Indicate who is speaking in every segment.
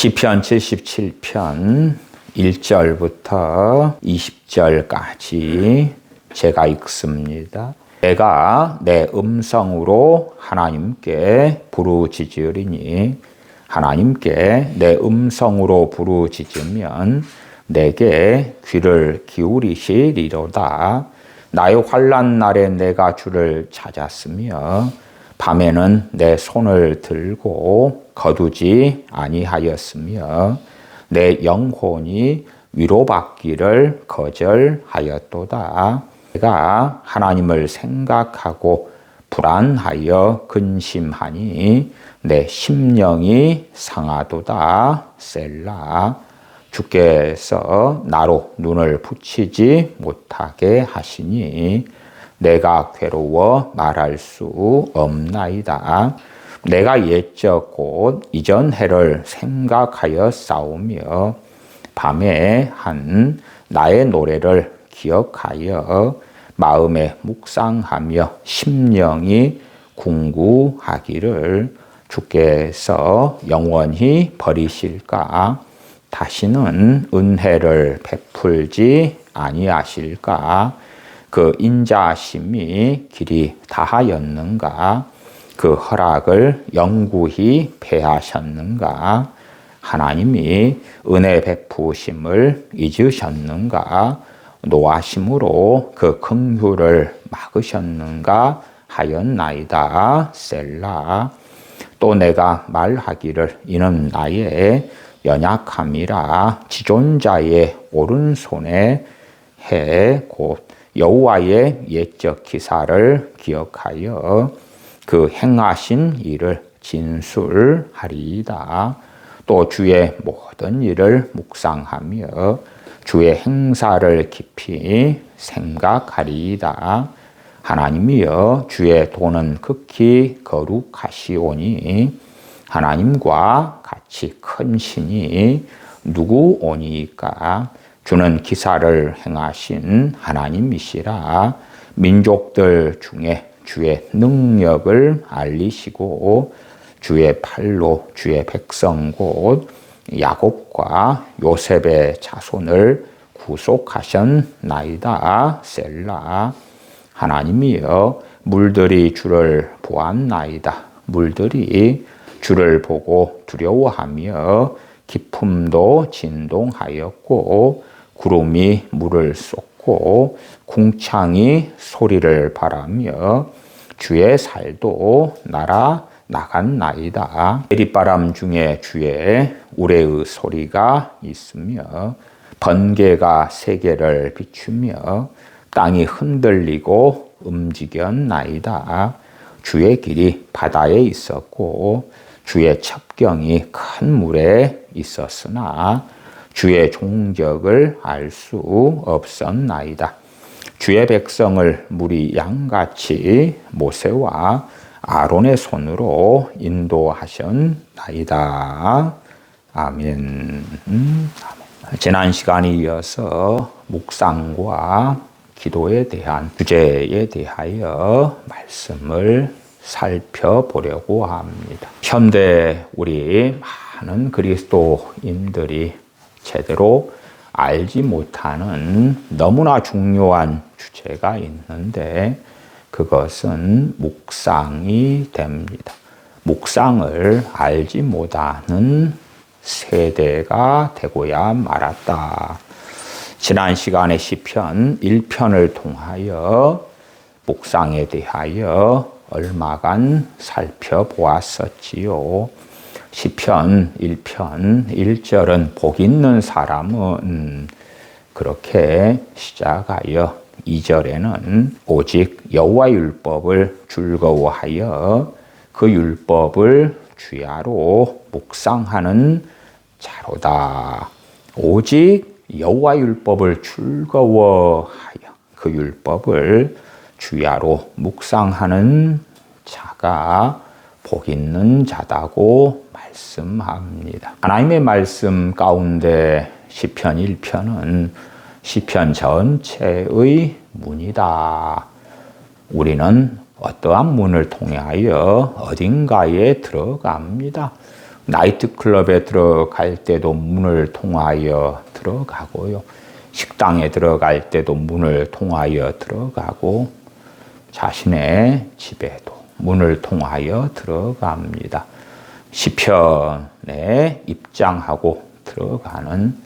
Speaker 1: 시편 77편 1절부터 20절까지 제가 읽습니다. 내가 내 음성으로 하나님께 부르짖으리니 하나님께 내 음성으로 부르짖으면 내게 귀를 기울이시리로다. 나의 환난 날에 내가 주를 찾았으며 밤에는 내 손을 들고 거두지 아니하였으며 내 영혼이 위로받기를 거절하였도다. 내가 하나님을 생각하고 불안하여 근심하니 내 심령이 상하도다. 셀라. 주께서 나로 눈을 붙이지 못하게 하시니 내가 괴로워 말할 수 없나이다. 내가 옛적 곧 이전 해를 생각하여 싸우며 밤에 한 나의 노래를 기억하여 마음에 묵상하며 심령이 궁구하기를 주께서 영원히 버리실까? 다시는 은혜를 베풀지 아니하실까? 그 인자심이 길이 다하였는가? 그 허락을 영구히 패하셨는가? 하나님이 은혜 베푸심을 잊으셨는가? 노하심으로 그 긍휼을 막으셨는가 하였나이다. 셀라. 또 내가 말하기를 이는 나의 연약함이라. 지존자의 오른손에 해 곧 여호와의 옛적 기사를 기억하여 그 행하신 일을 진술하리이다. 또 주의 모든 일을 묵상하며 주의 행사를 깊이 생각하리이다. 하나님이여 주의 도는 극히 거룩하시오니 하나님과 같이 큰 신이 누구오니까? 주는 기사를 행하신 하나님이시라. 민족들 중에 주의 능력을 알리시고 주의 팔로 주의 백성 곧 야곱과 요셉의 자손을 구속하셨나이다. 셀라. 하나님이여 물들이 주를 보았나이다. 물들이 주를 보고 두려워하며 기품도 진동하였고 구름이 물을 쏟고 궁창이 소리를 바라며 주의 살도 날아 나갔나이다. 내리바람 중에 주의 우레의 소리가 있으며 번개가 세계를 비추며 땅이 흔들리고 움직였나이다. 주의 길이 바다에 있었고 주의 첩경이 큰 물에 있었으나 주의 종적을 알 수 없었나이다. 주의 백성을 물이 양같이 모세와 아론의 손으로 인도하셨나이다. 아멘. 지난 시간에 이어서 묵상과 기도에 대한 주제에 대하여 말씀을 살펴보려고 합니다. 현대 우리 많은 그리스도인들이 제대로 알지 못하는 너무나 중요한 주제가 있는데 그것은 묵상이 됩니다. 묵상을 알지 못하는 세대가 되고야 말았다. 지난 시간에 시편 1편을 통하여 묵상에 대하여 얼마간 살펴보았었지요. 시편 1편 1절은 복 있는 사람은 그렇게 시작하여 2절에는 오직 여호와 율법을 즐거워하여 그 율법을 주야로 묵상하는 자로다. 오직 여호와 율법을 즐거워하여 그 율법을 주야로 묵상하는 자가 복 있는 자다고 말씀합니다. 하나님의 말씀 가운데 시편 1편은 시편 전체의 문이다. 우리는 어떠한 문을 통하여 어딘가에 들어갑니다. 나이트클럽에 들어갈 때도 문을 통하여 들어가고요. 식당에 들어갈 때도 문을 통하여 들어가고 자신의 집에도 문을 통하여 들어갑니다. 시편에 입장하고 들어가는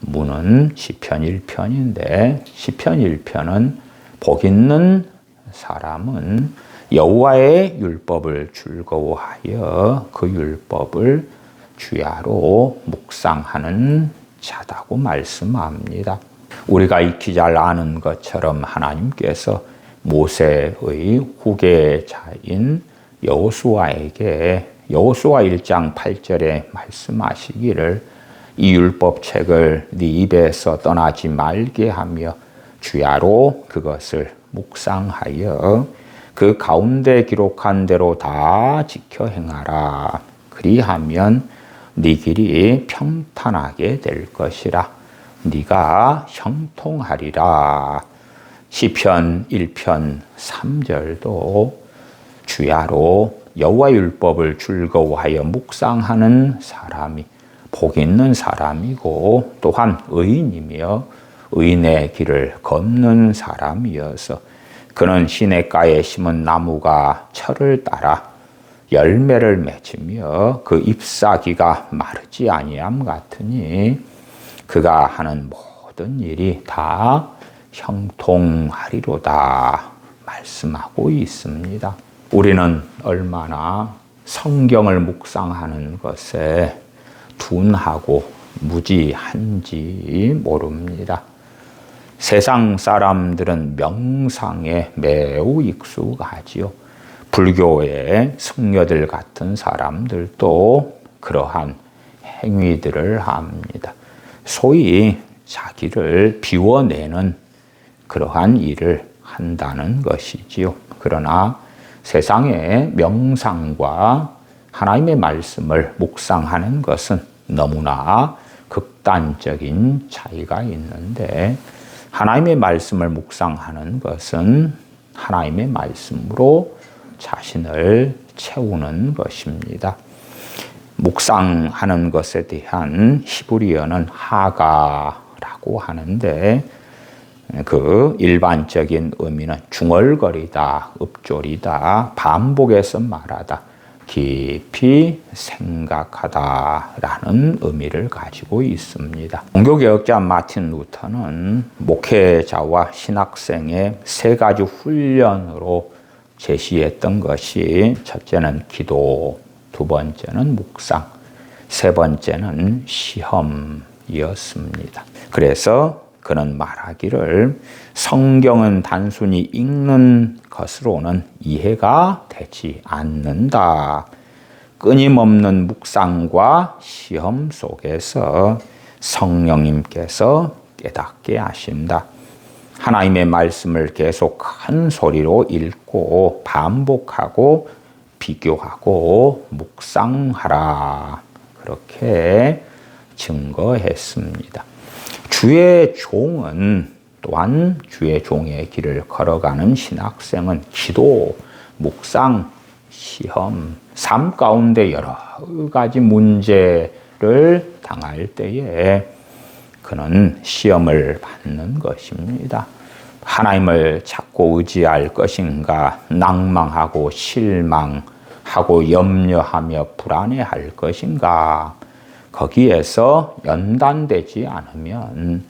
Speaker 1: 문은 시편 1편인데 시편 1편은 복 있는 사람은 여호와의 율법을 즐거워하여 그 율법을 주야로 묵상하는 자다고 말씀합니다. 우리가 익히 잘 아는 것처럼 하나님께서 모세의 후계자인 여호수아에게 여호수아 1장 8절에 말씀하시기를 이 율법책을 네 입에서 떠나지 말게 하며 주야로 그것을 묵상하여 그 가운데 기록한 대로 다 지켜 행하라. 그리하면 네 길이 평탄하게 될 것이라. 네가 형통하리라. 시편 1편 3절도 주야로 여호와 율법을 즐거워하여 묵상하는 사람이 복 있는 사람이고 또한 의인이며 의인의 길을 걷는 사람이어서 그는 시냇가에 심은 나무가 철을 따라 열매를 맺으며 그 잎사귀가 마르지 아니함 같으니 그가 하는 모든 일이 다 형통하리로다 말씀하고 있습니다. 우리는 얼마나 성경을 묵상하는 것에 둔하고 무지한지 모릅니다. 세상 사람들은 명상에 매우 익숙하지요. 불교의 승려들 같은 사람들도 그러한 행위들을 합니다. 소위 자기를 비워내는 그러한 일을 한다는 것이지요. 그러나 세상의 명상과 하나님의 말씀을 묵상하는 것은 너무나 극단적인 차이가 있는데 하나님의 말씀을 묵상하는 것은 하나님의 말씀으로 자신을 채우는 것입니다. 묵상하는 것에 대한 히브리어는 하가라고 하는데 그 일반적인 의미는 중얼거리다, 읊조리다, 반복해서 말하다, 깊이 생각하다라는 의미를 가지고 있습니다. 종교개혁자 마틴 루터는 목회자와 신학생의 세 가지 훈련으로 제시했던 것이 첫째는 기도, 두 번째는 묵상, 세 번째는 시험이었습니다. 그래서 그는 말하기를 성경은 단순히 읽는 것으로는 이해가 되지 않는다. 끊임없는 묵상과 시험 속에서 성령님께서 깨닫게 하신다. 하나님의 말씀을 계속 큰 소리로 읽고 반복하고 비교하고 묵상하라. 그렇게 증거했습니다. 주의 종은 또한 주의 종의 길을 걸어가는 신학생은 기도, 묵상, 시험, 삶 가운데 여러 가지 문제를 당할 때에 그는 시험을 받는 것입니다. 하나님을 찾고 의지할 것인가, 낭망하고 실망하고 염려하며 불안해할 것인가, 거기에서 연단되지 않으면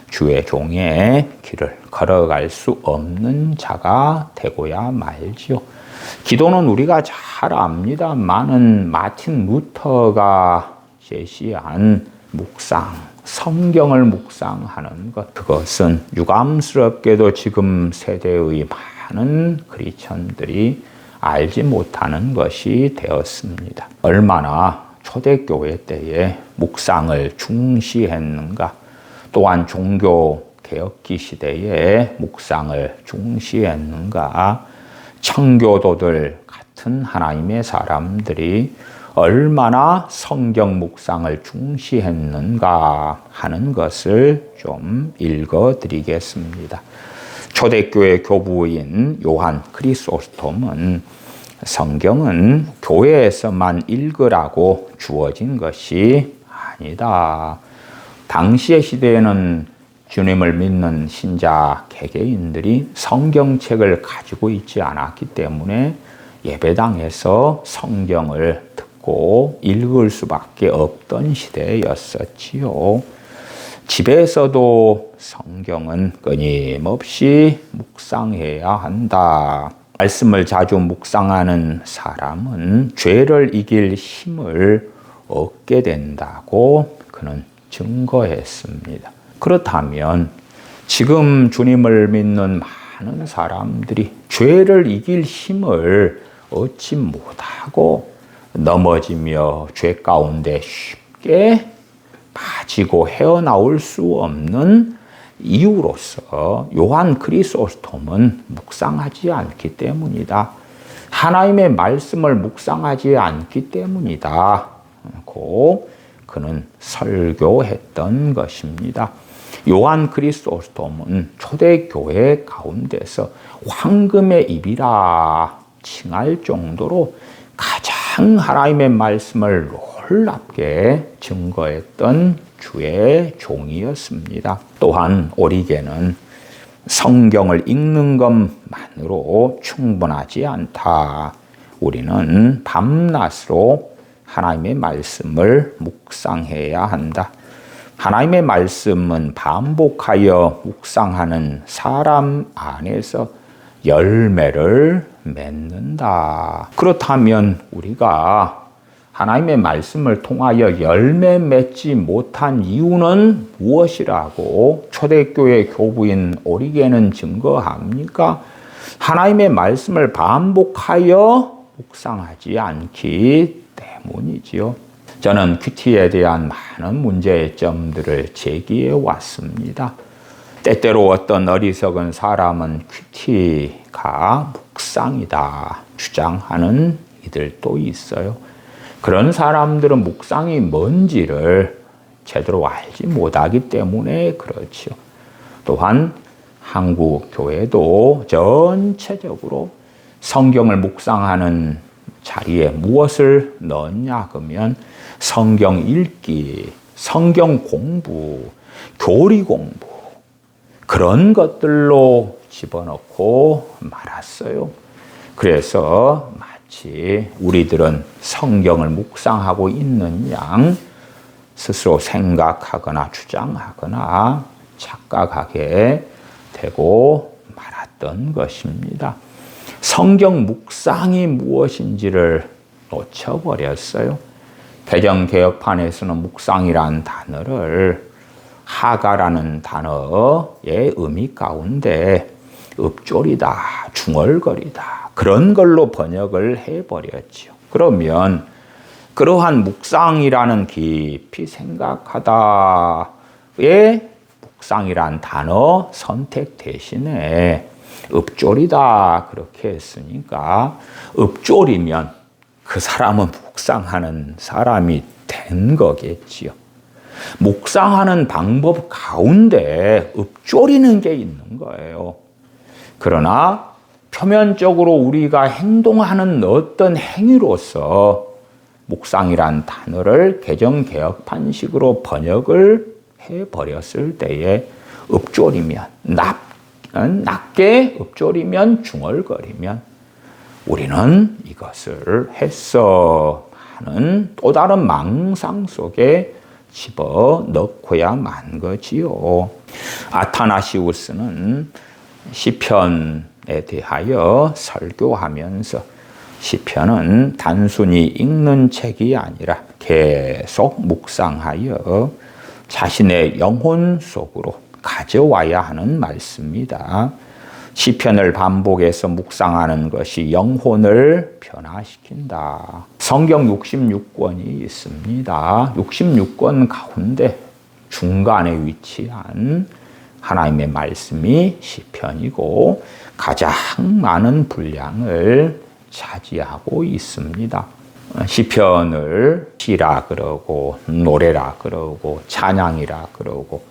Speaker 1: 주의 종의 길을 걸어갈 수 없는 자가 되고야 말지요. 기도는 우리가 잘 압니다만은 마틴 루터가 제시한 묵상, 성경을 묵상하는 것, 그것은 유감스럽게도 지금 세대의 많은 크리스천들이 알지 못하는 것이 되었습니다. 얼마나 초대교회 때에 묵상을 중시했는가, 또한 종교개혁기 시대에 묵상을 중시했는가, 청교도들 같은 하나님의 사람들이 얼마나 성경 묵상을 중시했는가 하는 것을 좀 읽어드리겠습니다. 초대교회 교부인 요한 크리소스톰은 성경은 교회에서만 읽으라고 주어진 것이 아니다. 당시의 시대에는 주님을 믿는 신자 개개인들이 성경책을 가지고 있지 않았기 때문에 예배당에서 성경을 듣고 읽을 수밖에 없던 시대였었지요. 집에서도 성경은 끊임없이 묵상해야 한다. 말씀을 자주 묵상하는 사람은 죄를 이길 힘을 얻게 된다고 그는 증거했습니다. 그렇다면 지금 주님을 믿는 많은 사람들이 죄를 이길 힘을 얻지 못하고 넘어지며 죄 가운데 쉽게 빠지고 헤어나올 수 없는 이유로서 요한 크리소스톰은 묵상하지 않기 때문이다. 하나님의 말씀을 묵상하지 않기 때문이다. 고 그는 설교했던 것입니다. 요한 크리소스톰은 초대교회 가운데서 황금의 입이라 칭할 정도로 가장 하나님의 말씀을 놀랍게 증거했던 주의 종이었습니다. 또한 오리게는 성경을 읽는 것만으로 충분하지 않다. 우리는 밤낮으로 하나님의 말씀을 묵상해야 한다. 하나님의 말씀은 반복하여 묵상하는 사람 안에서 열매를 맺는다. 그렇다면 우리가 하나님의 말씀을 통하여 열매 맺지 못한 이유는 무엇이라고 초대교회 교부인 오리게는 증거합니까? 하나님의 말씀을 반복하여 묵상하지 않기 때문이지요. 저는 큐티에 대한 많은 문제점들을 제기해 왔습니다. 때때로 어떤 어리석은 사람은 큐티가 묵상이다 주장하는 이들도 있어요. 그런 사람들은 묵상이 뭔지를 제대로 알지 못하기 때문에 그렇죠. 또한 한국 교회도 전체적으로 성경을 묵상하는 자리에 무엇을 넣냐 그러면 성경 읽기, 성경 공부, 교리 공부 그런 것들로 집어넣고 말았어요. 그래서 마치 우리들은 성경을 묵상하고 있는 양 스스로 생각하거나 주장하거나 착각하게 되고 말았던 것입니다. 성경 묵상이 무엇인지를 놓쳐버렸어요. 개정개혁판에서는 묵상이란 단어를 하가라는 단어의 의미 가운데 읊조리다, 중얼거리다 그런 걸로 번역을 해버렸죠. 그러면 그러한 묵상이라는 깊이 생각하다의 묵상이란 단어 선택 대신에 읊조리다 그렇게 했으니까 읊조리면 그 사람은 묵상하는 사람이 된 거겠지요. 묵상하는 방법 가운데 읊조리는 게 있는 거예요. 그러나 표면적으로 우리가 행동하는 어떤 행위로서 묵상이란 단어를 개정개혁판식으로 번역을 해버렸을 때에 읊조리면 낮게 읊조리면 중얼거리면 우리는 이것을 했어 하는 또 다른 망상 속에 집어넣고야만 거지요. 아타나시우스는 시편에 대하여 설교하면서 시편은 단순히 읽는 책이 아니라 계속 묵상하여 자신의 영혼 속으로 가져와야 하는 말씀이다. 시편을 반복해서 묵상하는 것이 영혼을 변화시킨다. 성경 66권이 있습니다. 66권 가운데 중간에 위치한 하나님의 말씀이 시편이고 가장 많은 분량을 차지하고 있습니다. 시편을 시라 그러고 노래라 그러고 찬양이라 그러고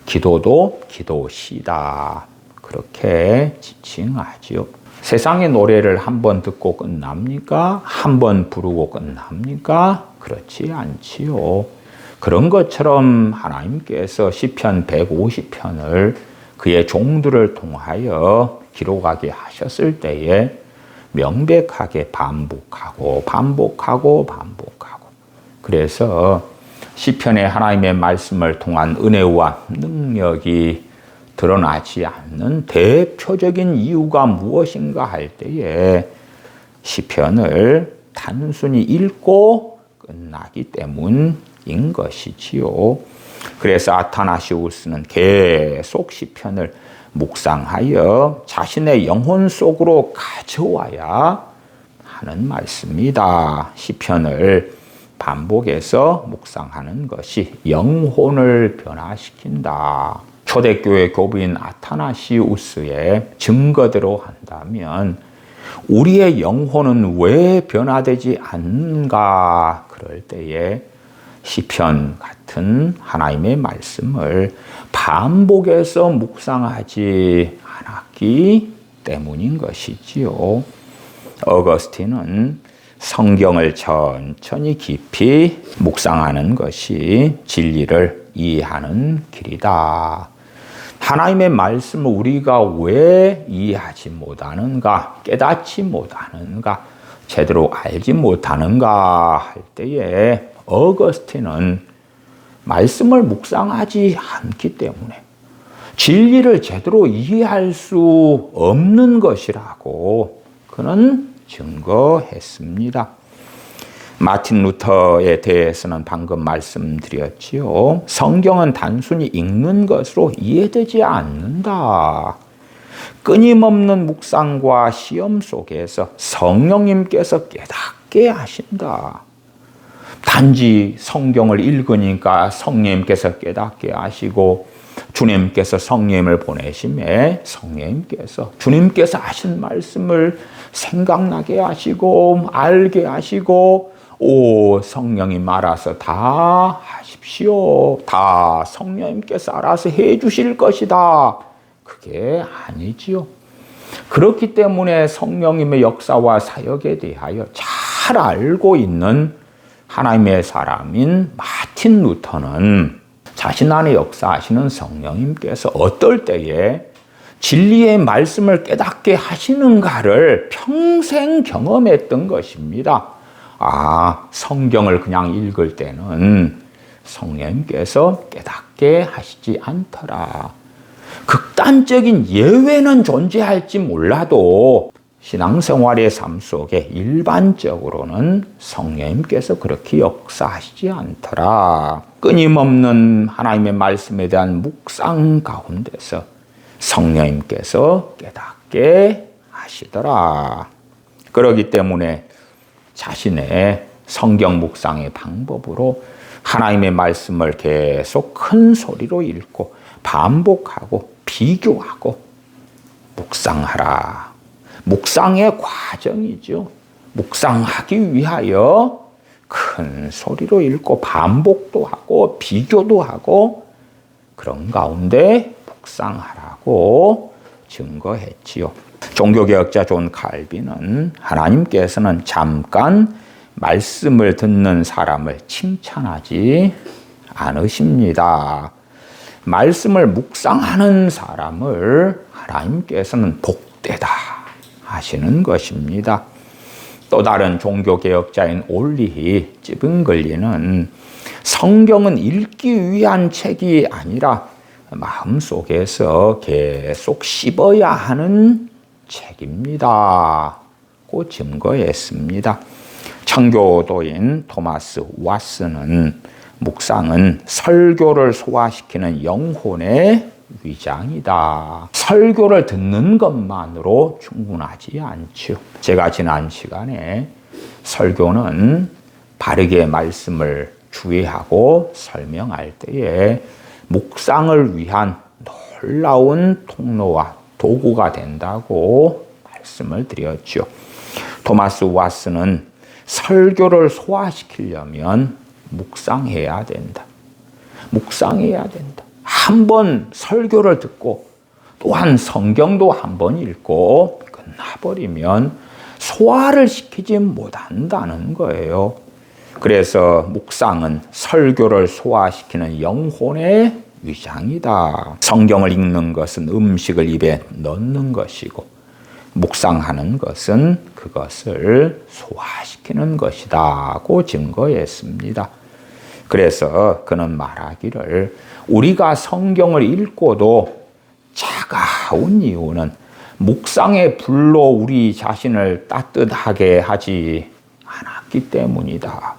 Speaker 1: 기도도 기도시다 그렇게 지칭하지요. 세상의 노래를 한 번 듣고 끝납니까? 한 번 부르고 끝납니까? 그렇지 않지요. 그런 것처럼 하나님께서 시편 150편을 그의 종들을 통하여 기록하게 하셨을 때에 명백하게 반복하고 그래서 시편에 하나님의 말씀을 통한 은혜와 능력이 드러나지 않는 대표적인 이유가 무엇인가 할 때에 시편을 단순히 읽고 끝나기 때문인 것이지요. 그래서 아타나시우스는 계속 시편을 묵상하여 자신의 영혼 속으로 가져와야 하는 말씀이다. 시편을 반복해서 묵상하는 것이 영혼을 변화시킨다. 초대교회 교부인 아타나시우스의 증거대로 한다면 우리의 영혼은 왜 변화되지 않는가? 그럴 때에 시편 같은 하나님의 말씀을 반복해서 묵상하지 않았기 때문인 것이지요. 어거스틴은 성경을 천천히 깊이 묵상하는 것이 진리를 이해하는 길이다. 하나님의 말씀을 우리가 왜 이해하지 못하는가, 깨닫지 못하는가, 제대로 알지 못하는가 할 때에 어거스틴은 말씀을 묵상하지 않기 때문에 진리를 제대로 이해할 수 없는 것이라고 그는 증거했습니다. 마틴 루터에 대해서는 방금 말씀드렸지요. 성경은 단순히 읽는 것으로 이해되지 않는다. 끊임없는 묵상과 시험 속에서 성령님께서 깨닫게 하신다. 단지 성경을 읽으니까 성령님께서 깨닫게 하시고 주님께서 성령님을 보내심에 성령님께서 주님께서 하신 말씀을 생각나게 하시고 알게 하시고 성령님 알아서 다 하십시오. 다 성령님께서 알아서 해 주실 것이다. 그게 아니지요. 그렇기 때문에 성령님의 역사와 사역에 대하여 잘 알고 있는 하나님의 사람인 마틴 루터는 자신 안에 역사하시는 성령님께서 어떨 때에 진리의 말씀을 깨닫게 하시는가를 평생 경험했던 것입니다. 성경을 그냥 읽을 때는 성령님께서 깨닫게 하시지 않더라. 극단적인 예외는 존재할지 몰라도 신앙생활의 삶 속에 일반적으로는 성령님께서 그렇게 역사하시지 않더라. 끊임없는 하나님의 말씀에 대한 묵상 가운데서 성령님께서 깨닫게 하시더라. 그렇기 때문에 자신의 성경 묵상의 방법으로 하나님의 말씀을 계속 큰 소리로 읽고 반복하고 비교하고 묵상하라. 묵상의 과정이죠. 묵상하기 위하여 큰 소리로 읽고 반복도 하고 비교도 하고 그런 가운데 묵상하라고 증거했지요. 종교개혁자 존 칼빈은 하나님께서는 잠깐 말씀을 듣는 사람을 칭찬하지 않으십니다. 말씀을 묵상하는 사람을 하나님께서는 복되다 하시는 것입니다. 또 다른 종교개혁자인 올리히 찌븐글리는 성경은 읽기 위한 책이 아니라 마음속에서 계속 씹어야 하는 책입니다. 고 증거했습니다. 청교도인 토마스 왓슨은 묵상은 설교를 소화시키는 영혼의 위장이다. 설교를 듣는 것만으로 충분하지 않죠. 제가 지난 시간에 설교는 바르게 말씀을 주의하고 설명할 때에 묵상을 위한 놀라운 통로와 도구가 된다고 말씀을 드렸죠. 토마스 왓슨은 설교를 소화시키려면 묵상해야 된다. 묵상해야 된다. 한 번 설교를 듣고 또한 성경도 한 번 읽고 끝나버리면 소화를 시키지 못한다는 거예요. 그래서 묵상은 설교를 소화시키는 영혼의 위장이다. 성경을 읽는 것은 음식을 입에 넣는 것이고 묵상하는 것은 그것을 소화시키는 것이다고 증거했습니다. 그래서 그는 말하기를 우리가 성경을 읽고도 차가운 이유는 묵상의 불로 우리 자신을 따뜻하게 하지 않았기 때문이다.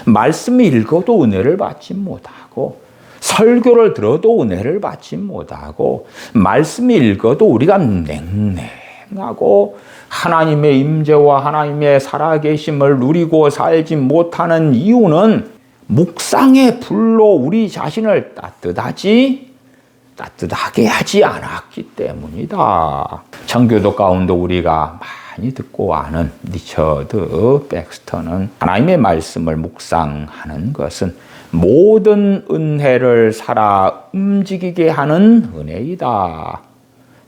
Speaker 1: 말씀을 읽어도 은혜를 받지 못하고 설교를 들어도 은혜를 받지 못하고 말씀을 읽어도 우리가 냉랭하고 하나님의 임재와 하나님의 살아계심을 누리고 살지 못하는 이유는 묵상의 불로 우리 자신을 따뜻하게 하지 않았기 때문이다. 청교도 가운데 우리가 많이 듣고 아는 리처드 백스터는 하나님의 말씀을 묵상하는 것은 모든 은혜를 살아 움직이게 하는 은혜이다.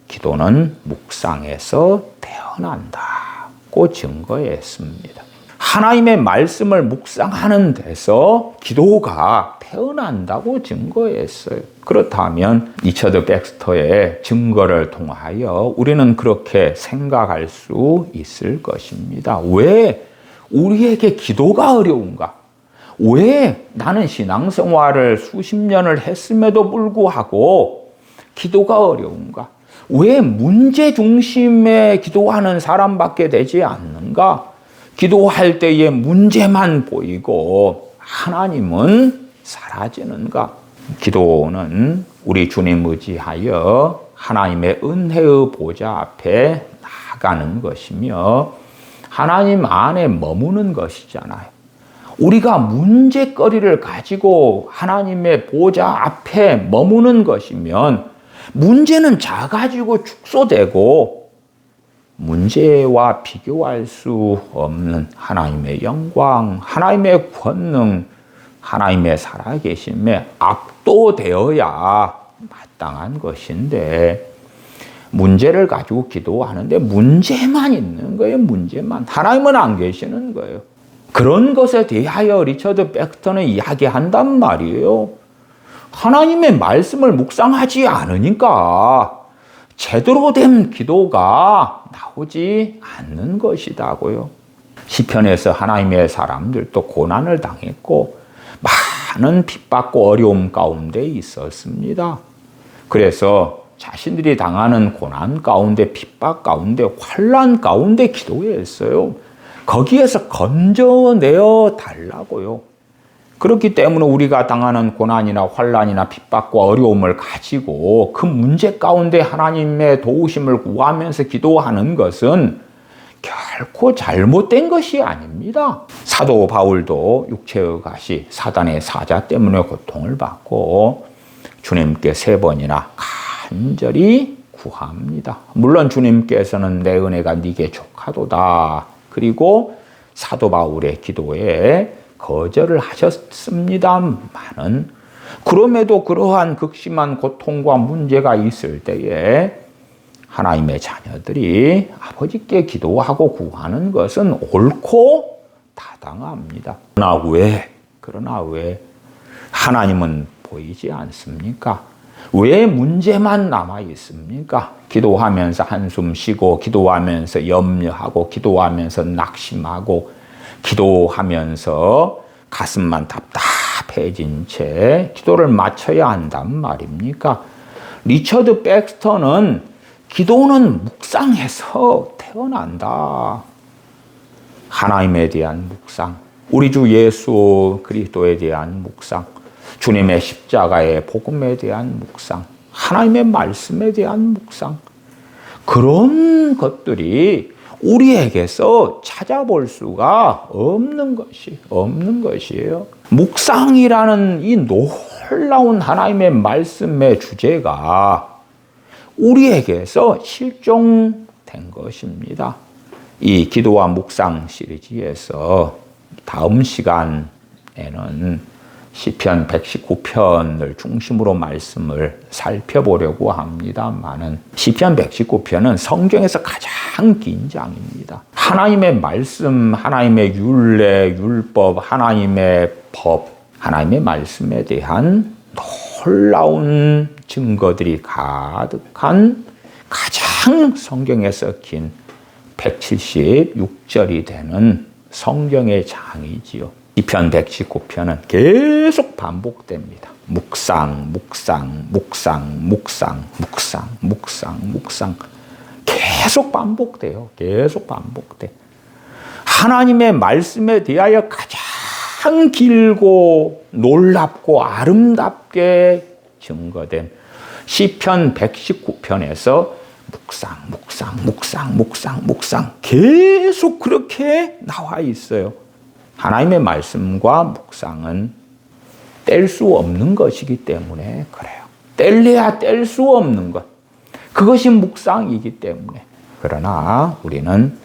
Speaker 1: 기도는 묵상에서 태어난다고 증거했습니다. 하나님의 말씀을 묵상하는 데서 기도가 태어난다고 증거했어요. 그렇다면 리처드 백스터의 증거를 통하여 우리는 그렇게 생각할 수 있을 것입니다. 왜 우리에게 기도가 어려운가? 왜 나는 신앙생활을 수십 년을 했음에도 불구하고 기도가 어려운가? 왜 문제 중심의 기도하는 사람밖에 되지 않는가? 기도할 때에 문제만 보이고 하나님은 사라지는가? 기도는 우리 주님 의지하여 하나님의 은혜의 보좌 앞에 나아가는 것이며 하나님 안에 머무는 것이잖아요. 우리가 문제거리를 가지고 하나님의 보좌 앞에 머무는 것이면 문제는 작아지고 축소되고 문제와 비교할 수 없는 하나님의 영광, 하나님의 권능, 하나님의 살아계심에 압도되어야 마땅한 것인데 문제를 가지고 기도하는데 문제만 있는 거예요. 문제만. 하나님은 안 계시는 거예요. 그런 것에 대하여 리처드 백스터는 이야기한단 말이에요. 하나님의 말씀을 묵상하지 않으니까 제대로 된 기도가 나오지 않는 것이다고요. 시편에서 하나님의 사람들도 고난을 당했고 많은 핍박과 어려움 가운데 있었습니다. 그래서 자신들이 당하는 고난 가운데 핍박 가운데 환난 가운데 기도했어요. 거기에서 건져내어 달라고요. 그렇기 때문에 우리가 당하는 고난이나 환난이나 핍박과 어려움을 가지고 그 문제 가운데 하나님의 도우심을 구하면서 기도하는 것은 결코 잘못된 것이 아닙니다. 사도 바울도 육체의 가시, 사단의 사자 때문에 고통을 받고 주님께 3번이나 간절히 구합니다. 물론 주님께서는 내 은혜가 네게 족하도다. 그리고 사도 바울의 기도에 거절을 하셨습니다마는 그럼에도 그러한 극심한 고통과 문제가 있을 때에 하나님의 자녀들이 아버지께 기도하고 구하는 것은 옳고 타당합니다. 그러나 왜 하나님은 보이지 않습니까? 왜 문제만 남아 있습니까? 기도하면서 한숨 쉬고 기도하면서 염려하고 기도하면서 낙심하고 기도하면서 가슴만 답답해진 채 기도를 마쳐야 한단 말입니까? 리처드 백스터는 기도는 묵상에서 태어난다. 하나님에 대한 묵상, 우리 주 예수 그리스도에 대한 묵상, 주님의 십자가의 복음에 대한 묵상, 하나님의 말씀에 대한 묵상, 그런 것들이 우리에게서 찾아볼 수가 없는 것이에요. 묵상이라는 이 놀라운 하나님의 말씀의 주제가 우리에게서 실종된 것입니다. 이 기도와 묵상 시리즈에서 다음 시간에는 시편 119편을 중심으로 말씀을 살펴보려고 합니다만은 시편 119편은 성경에서 가장 긴 장입니다. 하나님의 말씀, 하나님의 율례, 율법, 하나님의 법, 하나님의 말씀에 대한 놀라운 증거들이 가득한 가장 성경에서 긴 176절이 되는 성경의 장이지요. 시편 119편은 계속 반복됩니다. 묵상, 묵상, 묵상, 묵상, 묵상, 묵상, 묵상. 계속 반복돼요. 계속 반복돼. 하나님의 말씀에 대하여 가장 길고 놀랍고 아름답게 증거된 시편 119편에서 묵상, 묵상, 묵상, 묵상, 묵상 계속 그렇게 나와 있어요. 하나님의 말씀과 묵상은 뗄 수 없는 것이기 때문에 그래요. 뗄래야 뗄 수 없는 것. 그것이 묵상이기 때문에. 그러나 우리는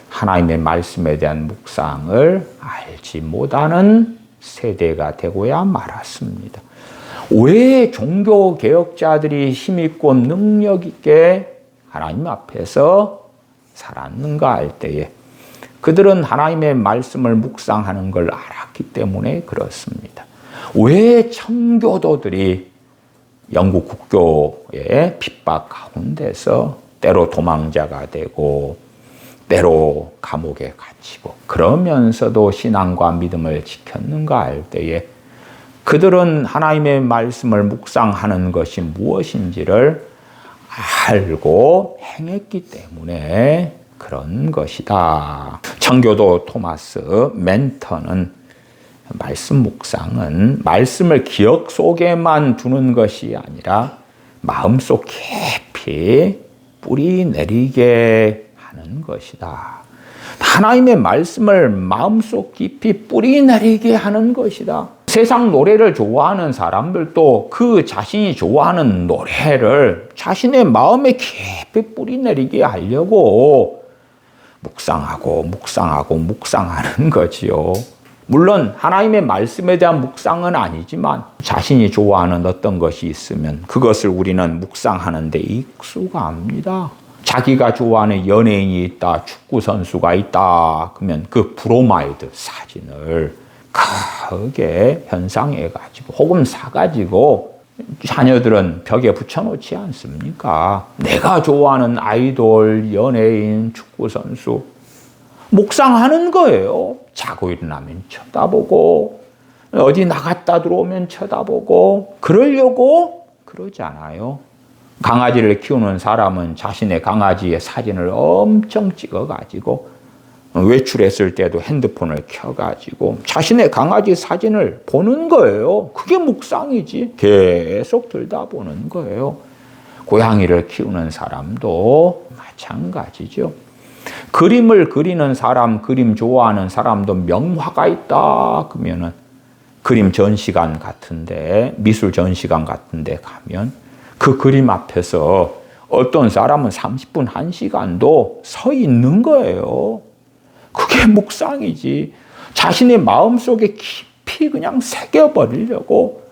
Speaker 1: 하나님의 말씀에 대한 묵상을 알지 못하는 세대가 되고야 말았습니다. 왜 종교개혁자들이 힘있고 능력있게 하나님 앞에서 살았는가 할 때에 그들은 하나님의 말씀을 묵상하는 걸 알았기 때문에 그렇습니다. 왜 청교도들이 영국 국교의 핍박 가운데서 때로 도망자가 되고 때로 감옥에 갇히고 그러면서도 신앙과 믿음을 지켰는가 할 때에 그들은 하나님의 말씀을 묵상하는 것이 무엇인지를 알고 행했기 때문에 그런 것이다. 청교도 토마스 멘턴은 말씀 묵상은 말씀을 기억 속에만 두는 것이 아니라 마음속 깊이 뿌리 내리게 하는 것이다. 하나님의 말씀을 마음속 깊이 뿌리 내리게 하는 것이다. 세상 노래를 좋아하는 사람들도 그 자신이 좋아하는 노래를 자신의 마음에 깊이 뿌리 내리게 하려고 묵상하고 묵상하고 묵상하는 거지요. 물론 하나님의 말씀에 대한 묵상은 아니지만 자신이 좋아하는 어떤 것이 있으면 그것을 우리는 묵상하는 데 익숙합니다. 자기가 좋아하는 연예인이 있다, 축구 선수가 있다, 그러면 그 브로마이드 사진을 크게 현상해가지고 혹은 사가지고 자녀들은 벽에 붙여놓지 않습니까? 내가 좋아하는 아이돌, 연예인, 축구 선수 묵상하는 거예요. 자고 일어나면 쳐다보고 어디 나갔다 들어오면 쳐다보고 그러려고 그러지 않아요. 강아지를 키우는 사람은 자신의 강아지의 사진을 엄청 찍어가지고 외출했을 때도 핸드폰을 켜가지고 자신의 강아지 사진을 보는 거예요. 그게 묵상이지. 계속 들여다보는 거예요. 고양이를 키우는 사람도 마찬가지죠. 그림을 그리는 사람, 그림 좋아하는 사람도 명화가 있다 그러면은 그림 전시관 같은데, 미술 전시관 같은데 가면 그 그림 앞에서 어떤 사람은 30분, 1시간도 서 있는 거예요. 그게 묵상이지. 자신의 마음속에 깊이 그냥 새겨버리려고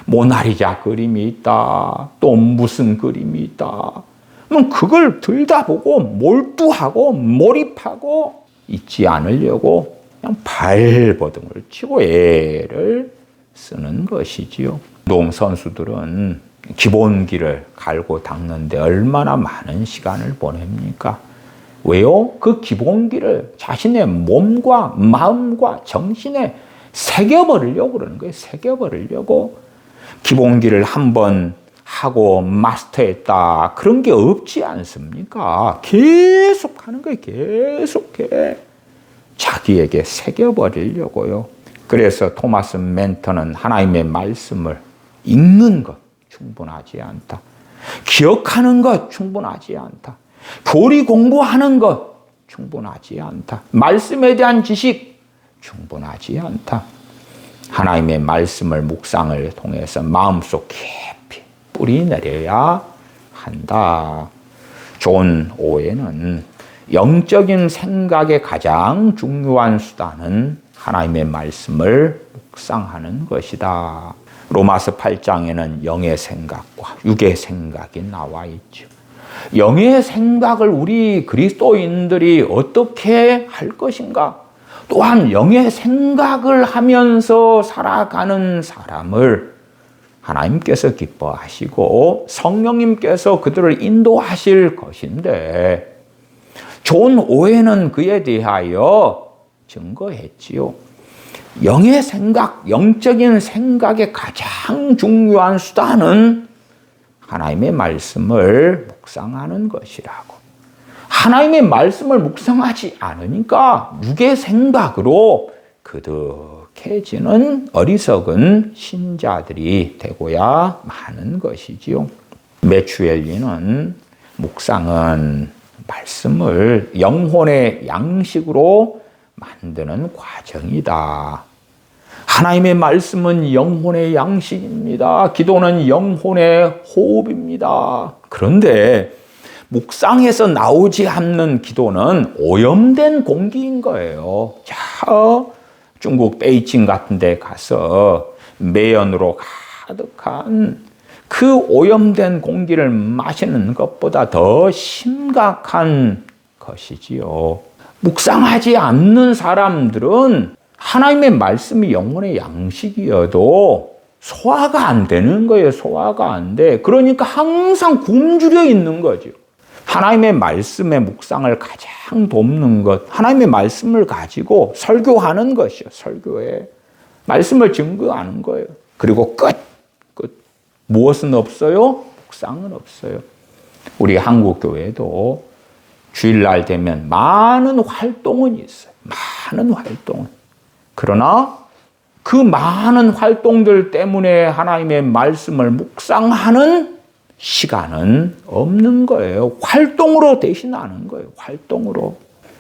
Speaker 1: 모나리자 그림이 있다, 또 무슨 그림이 있다. 그럼 그걸 들여다보고 몰두하고 몰입하고 잊지 않으려고 그냥 발버둥을 치고 애를 쓰는 것이지요. 운동 선수들은 기본기를 갈고 닦는데 얼마나 많은 시간을 보냅니까? 왜요? 그 기본기를 자신의 몸과 마음과 정신에 새겨버리려고 그러는 거예요. 새겨버리려고. 기본기를 한번 하고 마스터했다 그런 게 없지 않습니까? 계속 하는 거예요. 계속해. 자기에게 새겨버리려고요. 그래서 토마스 멘턴은 하나님의 말씀을 읽는 것 충분하지 않다. 기억하는 것 충분하지 않다. 교리 공부하는 것 충분하지 않다. 말씀에 대한 지식 충분하지 않다. 하나님의 말씀을 묵상을 통해서 마음속 깊이 뿌리 내려야 한다. 존 오웬은 영적인 생각의 가장 중요한 수단은 하나님의 말씀을 묵상하는 것이다. 로마서 8장에는 영의 생각과 육의 생각이 나와 있죠. 영의 생각을 우리 그리스도인들이 어떻게 할 것인가? 또한 영의 생각을 하면서 살아가는 사람을 하나님께서 기뻐하시고 성령님께서 그들을 인도하실 것인데, 존 오웬은 그에 대하여 증거했지요. 영의 생각, 영적인 생각의 가장 중요한 수단은 하나님의 말씀을 묵상하는 것이라고. 하나님의 말씀을 묵상하지 않으니까 육의 생각으로 그득해지는 어리석은 신자들이 되고야 마는 것이지요. 메추엘리는 묵상은 말씀을 영혼의 양식으로 만드는 과정이다. 하나님의 말씀은 영혼의 양식입니다. 기도는 영혼의 호흡입니다. 그런데 묵상에서 나오지 않는 기도는 오염된 공기인 거예요. 자, 중국 베이징 같은 데 가서 매연으로 가득한 그 오염된 공기를 마시는 것보다 더 심각한 것이지요. 묵상하지 않는 사람들은 하나님의 말씀이 영혼의 양식이어도 소화가 안 되는 거예요. 소화가 안 돼. 그러니까 항상 굶주려 있는 거죠. 하나님의 말씀의 묵상을 가장 돕는 것, 하나님의 말씀을 가지고 설교하는 것이요. 설교에 말씀을 증거하는 거예요. 그리고 끝. 무엇은 없어요? 묵상은 없어요. 우리 한국 교회도 주일날 되면 많은 활동은 있어요. 많은 활동은. 그러나 그 많은 활동들 때문에 하나님의 말씀을 묵상하는 시간은 없는 거예요. 활동으로 대신하는 거예요. 활동으로.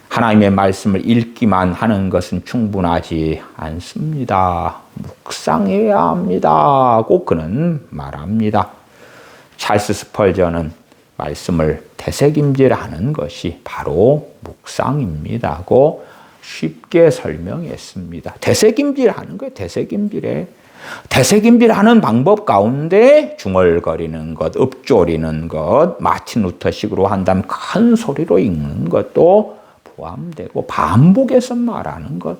Speaker 1: 하나님의 말씀을 읽기만 하는 것은 충분하지 않습니다. 묵상해야 합니다. 꼭 그는 말합니다. 찰스 스펄전은 말씀을 되새김질하는 것이 바로 묵상입니다고 쉽게 설명했습니다. 되새김질하는 거예요. 되새김질하는 방법 가운데 중얼거리는 것, 읊조리는 것, 마틴 루터식으로 한다면 큰 소리로 읽는 것도 포함되고 반복해서 말하는 것,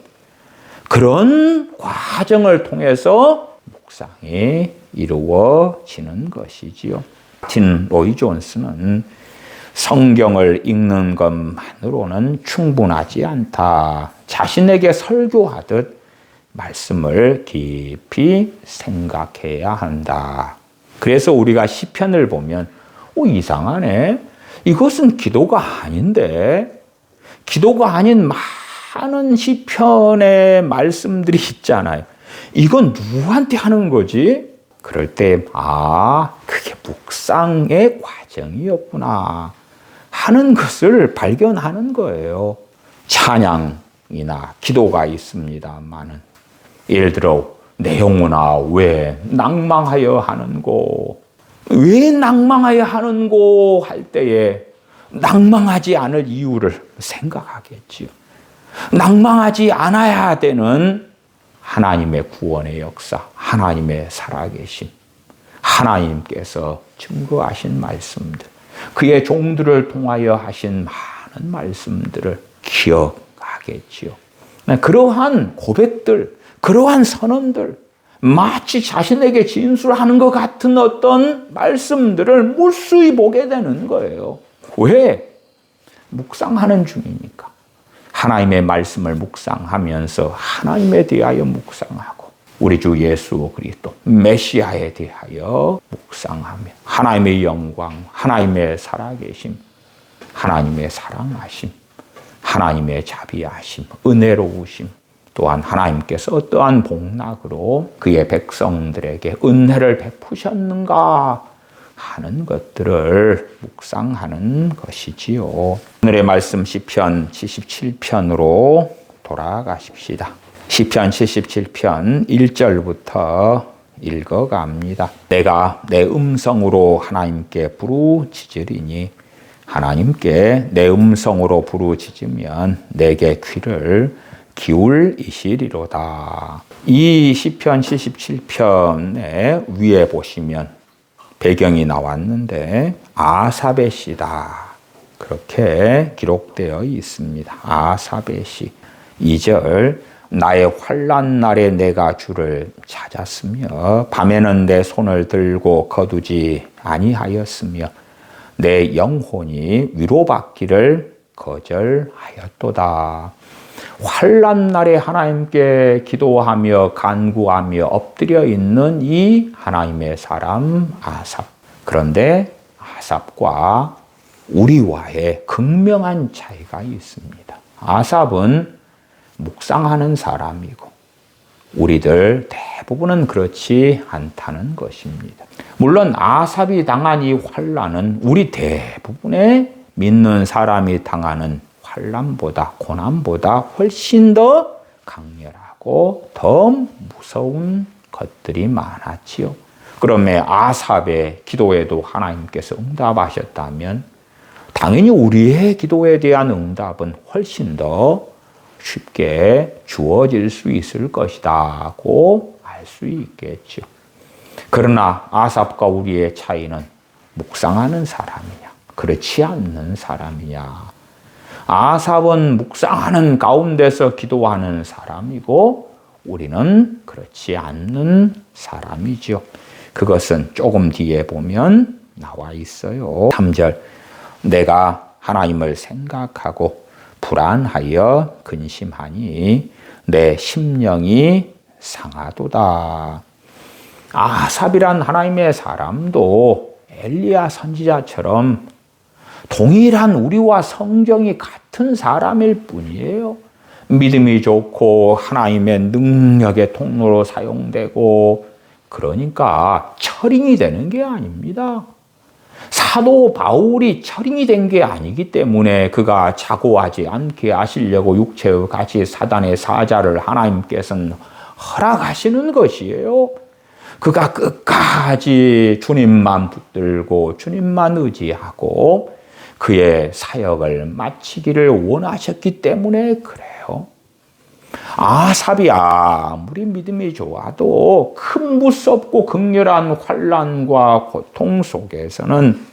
Speaker 1: 그런 과정을 통해서 묵상이 이루어지는 것이지요. 마틴 로이 존스는 성경을 읽는 것만으로는 충분하지 않다. 자신에게 설교하듯 말씀을 깊이 생각해야 한다. 그래서 우리가 시편을 보면 이상하네. 이것은 기도가 아닌데. 기도가 아닌 많은 시편의 말씀들이 있잖아요. 이건 누구한테 하는 거지? 그럴 때 그게 묵상의 과정이었구나 하는 것을 발견하는 거예요. 찬양이나 기도가 있습니다만은, 예를 들어 내 영혼아 왜 낭망하여 하는고, 왜 낭망하여 하는고 할 때에 낭망하지 않을 이유를 생각하겠지요. 낭망하지 않아야 되는 하나님의 구원의 역사, 하나님의 살아계심, 하나님께서 증거하신 말씀들, 그의 종들을 통하여 하신 많은 말씀들을 기억하겠지요. 그러한 고백들, 그러한 선언들, 마치 자신에게 진술하는 것 같은 어떤 말씀들을 무수히 보게 되는 거예요. 왜? 묵상하는 중이니까. 하나님의 말씀을 묵상하면서 하나님에 대하여 묵상하고, 우리 주 예수 그리스도 메시아에 대하여 묵상하며 하나님의 영광, 하나님의 살아계심, 하나님의 사랑하심, 하나님의 자비하심, 은혜로우심, 또한 하나님께서 어떠한 복락으로 그의 백성들에게 은혜를 베푸셨는가 하는 것들을 묵상하는 것이지요. 오늘의 말씀 시편 77편으로 돌아가십시다. 시편 77편 1절부터 읽어갑니다. 내가 내 음성으로 하나님께 부르짖으리니 하나님께 내 음성으로 부르짖으면 내게 귀를 기울이시리로다. 이 시편 77편의 위에 보시면 배경이 나왔는데 아삽의 시다. 그렇게 기록되어 있습니다. 아삽의 시. 2절 나의 환난 날에 내가 주를 찾았으며 밤에는 내 손을 들고 거두지 아니하였으며 내 영혼이 위로받기를 거절하였도다. 환난 날에 하나님께 기도하며 간구하며 엎드려 있는 이 하나님의 사람 아삽. 그런데 아삽과 우리와의 극명한 차이가 있습니다. 아삽은 묵상하는 사람이고 우리들 대부분은 그렇지 않다는 것입니다. 물론 아삽이 당한 이 환난은 우리 대부분의 믿는 사람이 당하는 환난보다 고난보다 훨씬 더 강렬하고 더 무서운 것들이 많았지요. 그러면 아삽의 기도에도 하나님께서 응답하셨다면 당연히 우리의 기도에 대한 응답은 훨씬 더 쉽게 주어질 수 있을 것이다고 알 수 있겠죠. 그러나 아삽과 우리의 차이는 묵상하는 사람이냐, 그렇지 않는 사람이냐. 아삽은 묵상하는 가운데서 기도하는 사람이고 우리는 그렇지 않는 사람이죠. 그것은 조금 뒤에 보면 나와 있어요. 3절 내가 하나님을 생각하고 불안하여 근심하니 내 심령이 상하도다. 아삽이란 하나님의 사람도 엘리야 선지자처럼 동일한 우리와 성정이 같은 사람일 뿐이에요. 믿음이 좋고 하나님의 능력의 통로로 사용되고 그러니까 철인이 되는 게 아닙니다. 사도 바울이 철인이 된 게 아니기 때문에 그가 자고하지 않게 하시려고 육체의 가시 사단의 사자를 하나님께서는 허락하시는 것이에요. 그가 끝까지 주님만 붙들고 주님만 의지하고 그의 사역을 마치기를 원하셨기 때문에 그래요. 아삽이 아무리 믿음이 좋아도 큰 무섭고 극렬한 환난과 고통 속에서는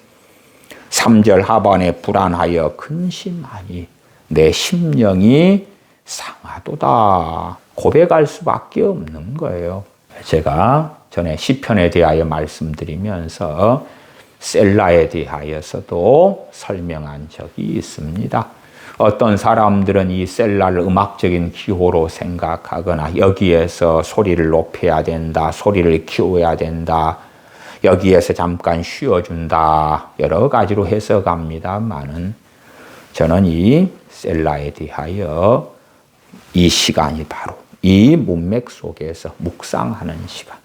Speaker 1: 3절 하반에 불안하여 근심하니 내 심령이 상하도다. 고백할 수밖에 없는 거예요. 제가 전에 시편에 대하여 말씀드리면서 셀라에 대하여서도 설명한 적이 있습니다. 어떤 사람들은 이 셀라를 음악적인 기호로 생각하거나 여기에서 소리를 높여야 된다, 소리를 키워야 된다, 여기에서 잠깐 쉬어준다, 여러 가지로 해석합니다만은 저는 이 셀라에 대하여 이 시간이 바로 이 문맥 속에서 묵상하는 시간,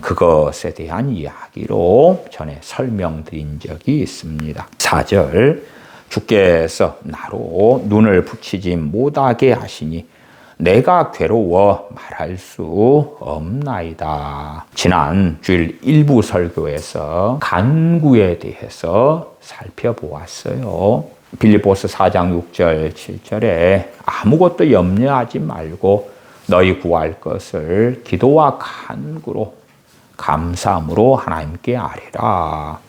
Speaker 1: 그것에 대한 이야기로 전에 설명드린 적이 있습니다. 4절 주께서 나로 눈을 붙이지 못하게 하시니 내가 괴로워 말할 수 없나이다. 지난 주일 일부 설교에서 간구에 대해서 살펴보았어요. 빌립보서 4장 6절 7절에 아무것도 염려하지 말고 너희 구할 것을 기도와 간구로 감사함으로 하나님께 아뢰라.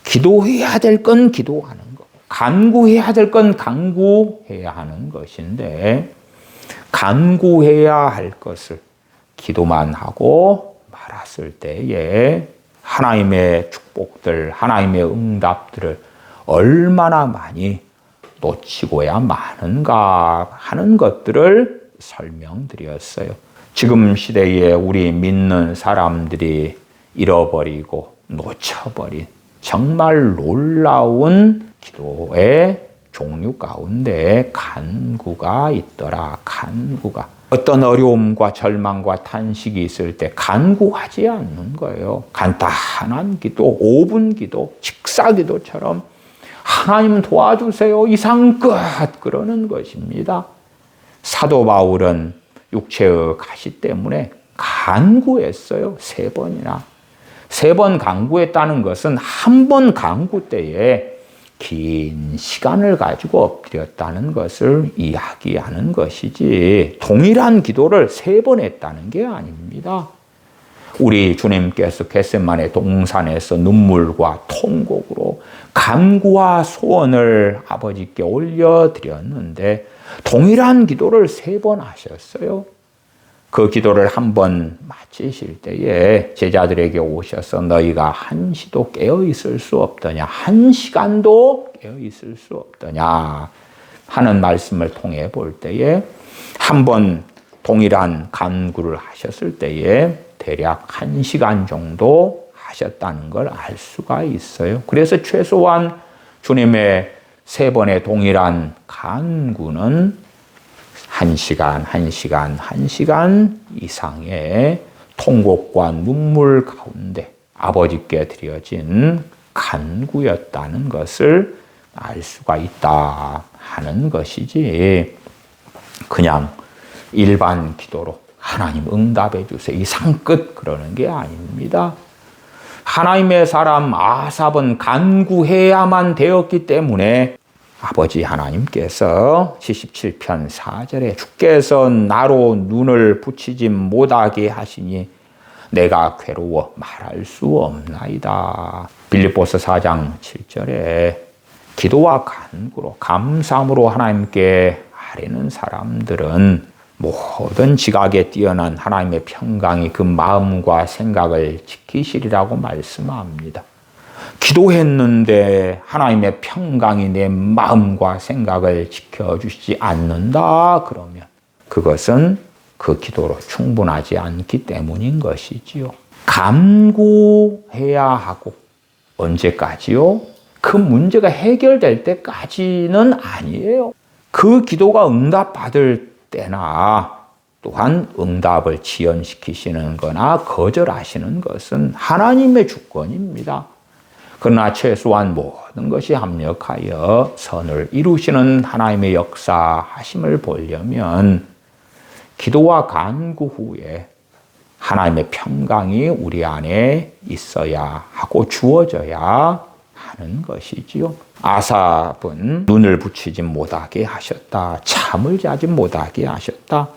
Speaker 1: 기도해야 될 건 기도하는 것, 간구해야 될 건 간구해야 하는 것인데 간구해야 할 것을 기도만 하고 말았을 때에 하나님의 축복들, 하나님의 응답들을 얼마나 많이 놓치고야 마는가 하는 것들을 설명드렸어요. 지금 시대에 우리 믿는 사람들이 잃어버리고 놓쳐버린 정말 놀라운 기도의 종류 가운데 간구가 있더라. 간구가. 어떤 어려움과 절망과 탄식이 있을 때 간구하지 않는 거예요. 간단한 기도, 5분 기도, 직사기도처럼 하나님 도와주세요. 이상 끝! 그러는 것입니다. 사도 바울은 육체의 가시 때문에 간구했어요. 3번이나. 3번 간구했다는 것은 한 번 간구 때에 긴 시간을 가지고 엎드렸다는 것을 이야기하는 것이지 동일한 기도를 3번 했다는 게 아닙니다. 우리 주님께서 겟세마네 동산에서 눈물과 통곡으로 간구와 소원을 아버지께 올려드렸는데 동일한 기도를 3번 하셨어요. 그 기도를 한번 마치실 때에 제자들에게 오셔서 너희가 한시도 깨어있을 수 없더냐, 1시간도 깨어있을 수 없더냐 하는 말씀을 통해 볼 때에 한번 동일한 간구를 하셨을 때에 대략 1시간 정도 하셨다는 걸 알 수가 있어요. 그래서 최소한 주님의 3번의 동일한 간구는 1시간 이상의 통곡과 눈물 가운데 아버지께 드려진 간구였다는 것을 알 수가 있다 하는 것이지 그냥 일반 기도로 하나님 응답해 주세요 이상 끝 그러는 게 아닙니다. 하나님의 사람 아삽은 간구해야만 되었기 때문에 아버지 하나님께서 77편 4절에 주께서 나로 눈을 붙이지 못하게 하시니 내가 괴로워 말할 수 없나이다. 빌립보서 4장 7절에 기도와 간구로 감사함으로 하나님께 아뢰는 사람들은 모든 지각에 뛰어난 하나님의 평강이 그 마음과 생각을 지키시리라고 말씀합니다. 기도했는데 하나님의 평강이 내 마음과 생각을 지켜주시지 않는다 그러면 그것은 그 기도로 충분하지 않기 때문인 것이지요. 간구해야 하고 언제까지요? 그 문제가 해결될 때까지는 아니에요. 그 기도가 응답받을 때나 또한 응답을 지연시키시는 거나 거절하시는 것은 하나님의 주권입니다. 그러나 최소한 모든 것이 합력하여 선을 이루시는 하나님의 역사하심을 보려면 기도와 간구 후에 하나님의 평강이 우리 안에 있어야 하고 주어져야 하는 것이지요. 아삽은 눈을 붙이지 못하게 하셨다. 잠을 자지 못하게 하셨다.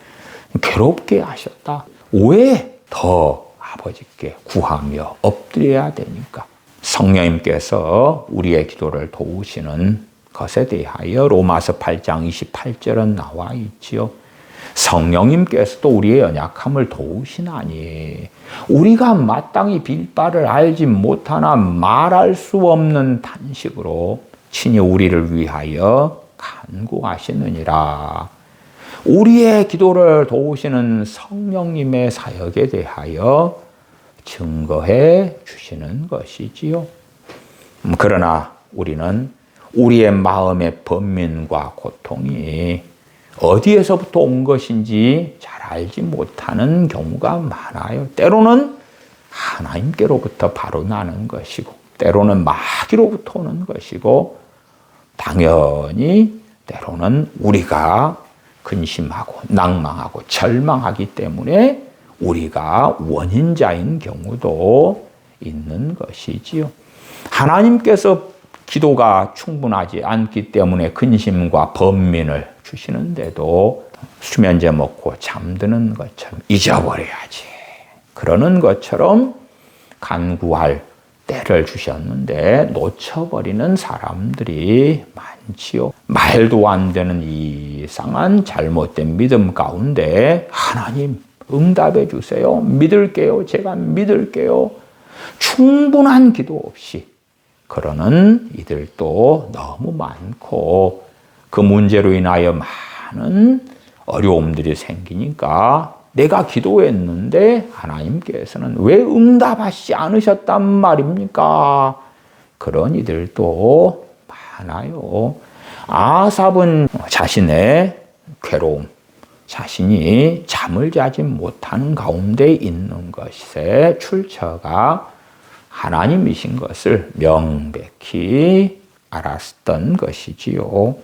Speaker 1: 괴롭게 하셨다. 왜 더 아버지께 구하며 엎드려야 되니까? 성령님께서 우리의 기도를 도우시는 것에 대하여 로마서 8장 28절은 나와 있지요. 성령님께서도 우리의 연약함을 도우시나니 우리가 마땅히 빌 바를 알지 못하나 말할 수 없는 탄식으로 친히 우리를 위하여 간구하시느니라. 우리의 기도를 도우시는 성령님의 사역에 대하여 증거해 주시는 것이지요. 그러나 우리는 우리의 마음의 번민과 고통이 어디에서부터 온 것인지 잘 알지 못하는 경우가 많아요. 때로는 하나님께로부터 바로 나는 것이고 때로는 마귀로부터 오는 것이고 당연히 때로는 우리가 근심하고 낭망하고 절망하기 때문에 우리가 원인자인 경우도 있는 것이지요. 하나님께서 기도가 충분하지 않기 때문에 근심과 번민을 주시는데도 수면제 먹고 잠드는 것처럼 잊어버려야지 그러는 것처럼 간구할 때를 주셨는데 놓쳐버리는 사람들이 많지요. 말도 안 되는 이상한 잘못된 믿음 가운데 하나님 응답해 주세요. 믿을게요. 제가 믿을게요. 충분한 기도 없이 그러는 이들도 너무 많고 그 문제로 인하여 많은 어려움들이 생기니까 내가 기도했는데 하나님께서는 왜 응답하시지 않으셨단 말입니까? 그런 이들도 많아요. 아삽은 자신의 괴로움, 자신이 잠을 자지 못하는 가운데 있는 것의 출처가 하나님이신 것을 명백히 알았던 것이지요.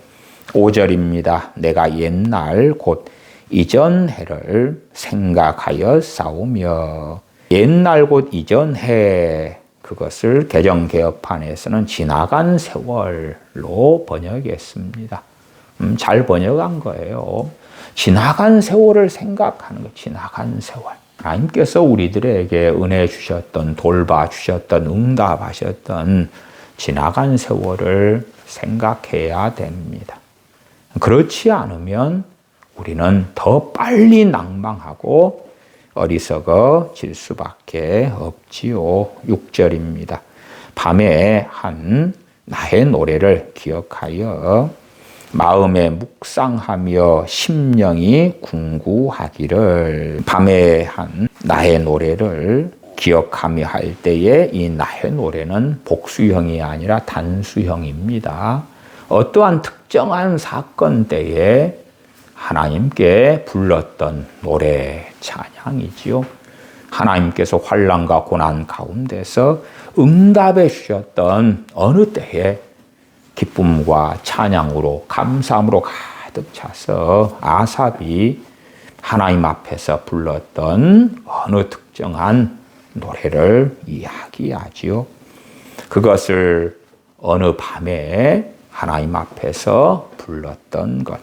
Speaker 1: 5절입니다. 내가 옛날 곧 이전 해를 생각하여 싸우며 옛날 곧 이전 해 그것을 개정개혁판에서는 지나간 세월로 번역했습니다. 잘 번역한 거예요. 지나간 세월을 생각하는 거, 지나간 세월. 하나님께서 우리들에게 은혜 주셨던, 돌봐주셨던, 응답하셨던 지나간 세월을 생각해야 됩니다. 그렇지 않으면 우리는 더 빨리 낭망하고 어리석어질 수밖에 없지요. 6절입니다. 밤에 한 나의 노래를 기억하여 마음에 묵상하며 심령이 궁구하기를. 밤에 한 나의 노래를 기억하며 할 때에 이 나의 노래는 복수형이 아니라 단수형입니다. 어떠한 특정한 사건 때에 하나님께 불렀던 노래 찬양이지요. 하나님께서 환난과 고난 가운데서 응답해 주셨던 어느 때에 기쁨과 찬양으로 감사함으로 가득 차서 아삽이 하나님 앞에서 불렀던 어느 특정한 노래를 이야기하지요. 그것을 어느 밤에 하나님 앞에서 불렀던 것,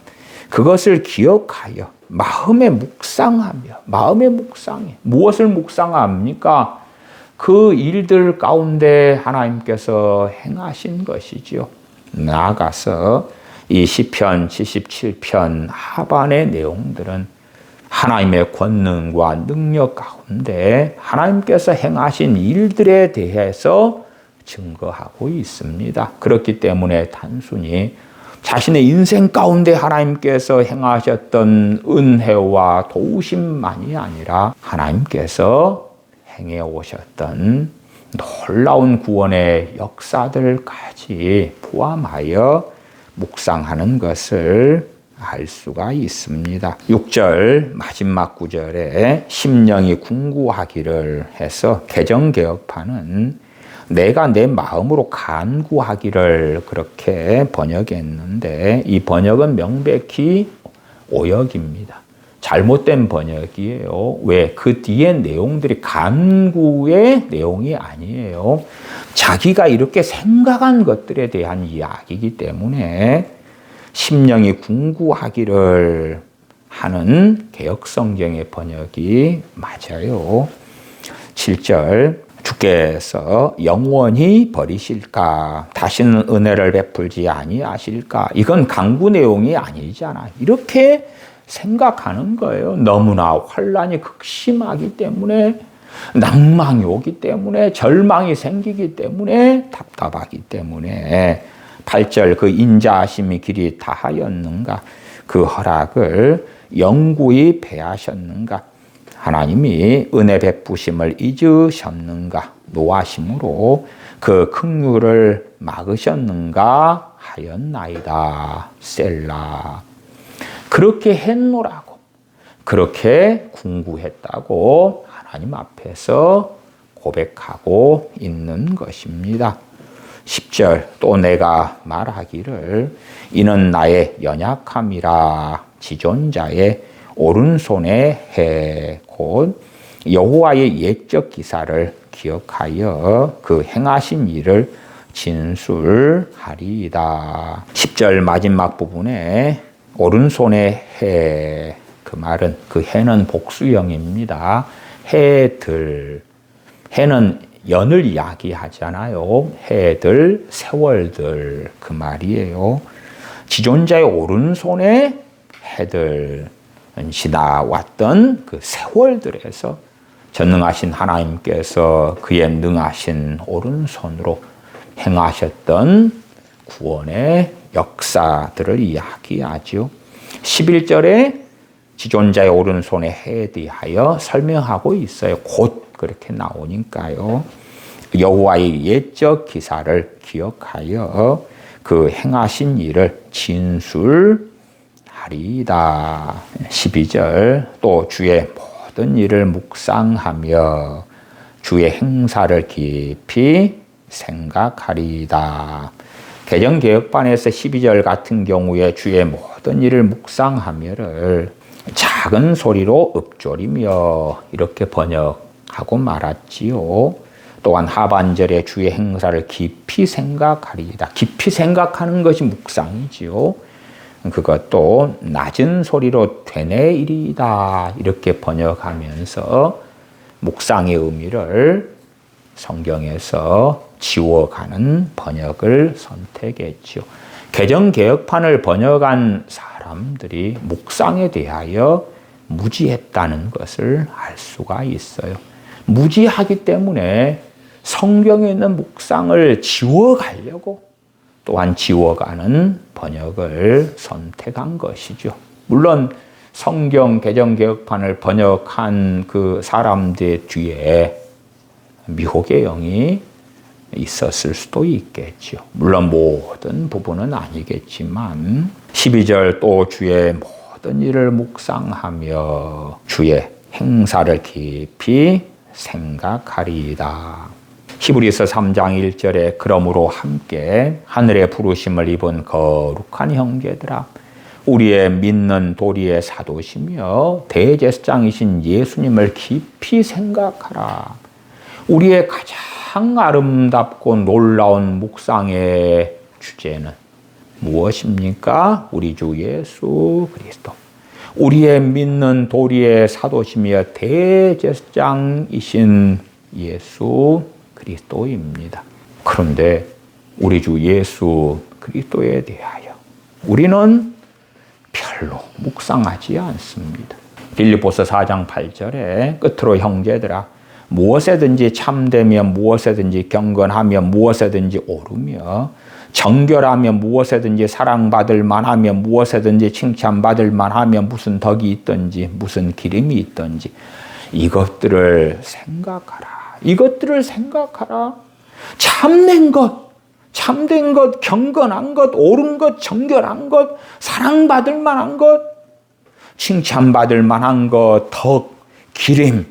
Speaker 1: 그것을 기억하여 마음에 묵상하며, 마음에 묵상해. 무엇을 묵상합니까? 그 일들 가운데 하나님께서 행하신 것이지요. 나아가서 이 시편 77편 하반의 내용들은 하나님의 권능과 능력 가운데 하나님께서 행하신 일들에 대해서 증거하고 있습니다. 그렇기 때문에 단순히 자신의 인생 가운데 하나님께서 행하셨던 은혜와 도우심만이 아니라 하나님께서 행해 오셨던 놀라운 구원의 역사들까지 포함하여 묵상하는 것을 알 수가 있습니다. 6절 마지막 구절에 심령이 궁구하기를 해서 개정개혁판은 내가 내 마음으로 간구하기를 그렇게 번역했는데 이 번역은 명백히 오역입니다. 잘못된 번역이에요. 왜? 그 뒤에 내용들이 간구의 내용이 아니에요. 자기가 이렇게 생각한 것들에 대한 이야기이기 때문에 심령이 궁구하기를 하는 개역성경의 번역이 맞아요. 7절 주께서 영원히 버리실까? 다시는 은혜를 베풀지 아니하실까? 이건 간구 내용이 아니잖아. 이렇게 생각하는 거예요. 너무나 환난이 극심하기 때문에, 낭망이 오기 때문에, 절망이 생기기 때문에, 답답하기 때문에 8절 그 인자하심이 길이 다하였는가? 그 허락을 영구히 배하셨는가? 하나님이 은혜 베푸심을 잊으셨는가? 노하심으로 그 긍휼을 막으셨는가 하였나이다. 셀라. 그렇게 했노라고, 그렇게 궁구했다고 하나님 앞에서 고백하고 있는 것입니다. 10절 또 내가 말하기를 이는 나의 연약함이라 지존자의 오른손의 해 곧 여호와의 옛적 기사를 기억하여 그 행하신 일을 진술하리이다. 10절 마지막 부분에 오른손의 해, 그 말은 그 해는 복수형입니다. 해들, 해는 연을 이야기하잖아요. 해들, 세월들 그 말이에요. 지존자의 오른손에 해들, 지나왔던 그 세월들에서 전능하신 하나님께서 그의 능하신 오른손으로 행하셨던 구원의 역사들을 이야기하죠. 11절에 지존자의 오른손에 해에 대하여 설명하고 있어요. 곧 그렇게 나오니까요. 여호와의 옛적 기사를 기억하여 그 행하신 일을 진술하리이다. 12절 또 주의 모든 일을 묵상하며 주의 행사를 깊이 생각하리이다. 개정개혁판에서 12절 같은 경우에 주의 모든 일을 묵상하며를 작은 소리로 읊조리며 이렇게 번역하고 말았지요. 또한 하반절에 주의 행사를 깊이 생각하리이다. 깊이 생각하는 것이 묵상이지요. 그것도 낮은 소리로 되뇌이리이다. 이렇게 번역하면서 묵상의 의미를 성경에서 지워가는 번역을 선택했지요. 개정개혁판을 번역한 사람들이 묵상에 대하여 무지했다는 것을 알 수가 있어요. 무지하기 때문에 성경에 있는 묵상을 지워가려고 또한 지워가는 번역을 선택한 것이죠. 물론 성경 개정개혁판을 번역한 그 사람들 뒤에 미혹의 영이 있었을 수도 있겠죠. 물론 모든 부분은 아니겠지만 12절 또 주의 모든 일을 묵상하며 주의 행사를 깊이 생각하리이다. 히브리서 3장 1절에 그러므로 함께 하늘의 부르심을 입은 거룩한 형제들아 우리의 믿는 도리의 사도시며 대제사장이신 예수님을 깊이 생각하라. 우리의 가장 아름답고 놀라운 묵상의 주제는 무엇입니까? 우리 주 예수 그리스도. 우리의 믿는 도리의 사도시며 대제사장이신 예수 그리스도입니다. 그런데 우리 주 예수 그리스도에 대하여 우리는 별로 묵상하지 않습니다. 빌립보서 4장 8절에 끝으로 형제들아 무엇에든지 참되며 무엇에든지 경건하며 무엇에든지 오르며 정결하며 무엇에든지 사랑받을 만하며 무엇에든지 칭찬받을 만하며 무슨 덕이 있든지 무슨 기름이 있든지 이것들을 생각하라. 이것들을 생각하라. 참된 것, 참된 것, 경건한 것, 옳은 것, 정결한 것, 사랑받을 만한 것, 칭찬받을 만한 것, 덕, 기름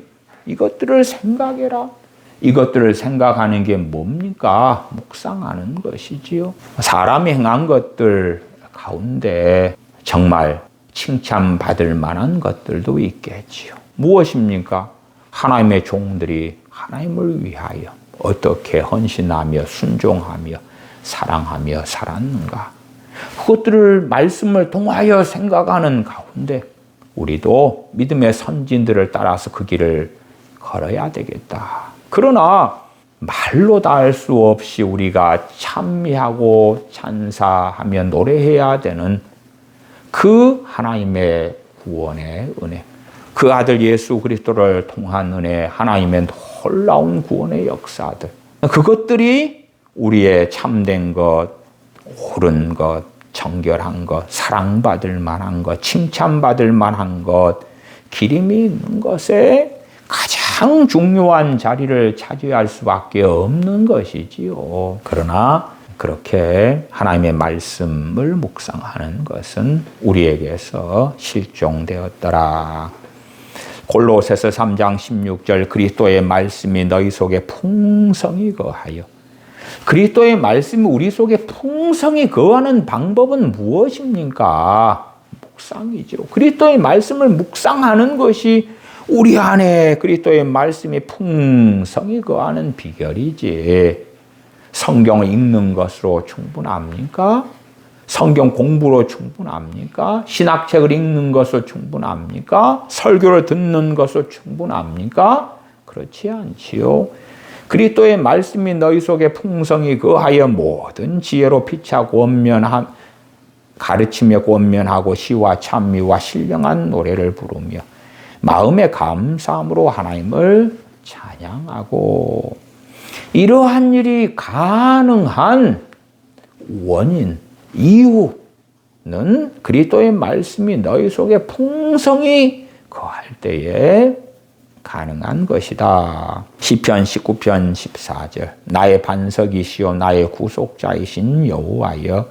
Speaker 1: 이것들을 생각해라. 이것들을 생각하는 게 뭡니까? 묵상하는 것이지요. 사람이 행한 것들 가운데 정말 칭찬받을 만한 것들도 있겠지요. 무엇입니까? 하나님의 종들이 하나님을 위하여 어떻게 헌신하며 순종하며 사랑하며 살았는가? 그것들을 말씀을 통하여 생각하는 가운데 우리도 믿음의 선진들을 따라서 그 길을 걸어야 되겠다. 그러나 말로 다 할 수 없이 우리가 찬미하고 찬사하며 노래해야 되는 그 하나님의 구원의 은혜, 그 아들 예수 그리스도를 통한 은혜, 하나님의 놀라운 구원의 역사들, 그것들이 우리의 참된 것, 옳은 것, 정결한 것, 사랑받을 만한 것, 칭찬받을 만한 것, 기름이 있는 것에 가장 중요한 자리를 차지할 수밖에 없는 것이지요. 그러나 그렇게 하나님의 말씀을 묵상하는 것은 우리에게서 실종되었더라. 골로새서 3장 16절 그리스도의 말씀이 너희 속에 풍성히 거하여. 그리스도의 말씀이 우리 속에 풍성히 거하는 방법은 무엇입니까? 묵상이죠. 그리스도의 말씀을 묵상하는 것이 우리 안에 그리스도의 말씀이 풍성히 거하는 비결이지. 성경을 읽는 것으로 충분합니까? 성경 공부로 충분합니까? 신학책을 읽는 것으로 충분합니까? 설교를 듣는 것으로 충분합니까? 그렇지 않지요. 그리스도의 말씀이 너희 속에 풍성히 거하여 모든 지혜로 피차 가르치며 권면하고 시와 찬미와 신령한 노래를 부르며 마음의 감사함으로 하나님을 찬양하고. 이러한 일이 가능한 원인, 이유는 그리스도의 말씀이 너희 속에 풍성히 거할 때에 가능한 것이다. 시편 19편 14절 나의 반석이시오 나의 구속자이신 여호와여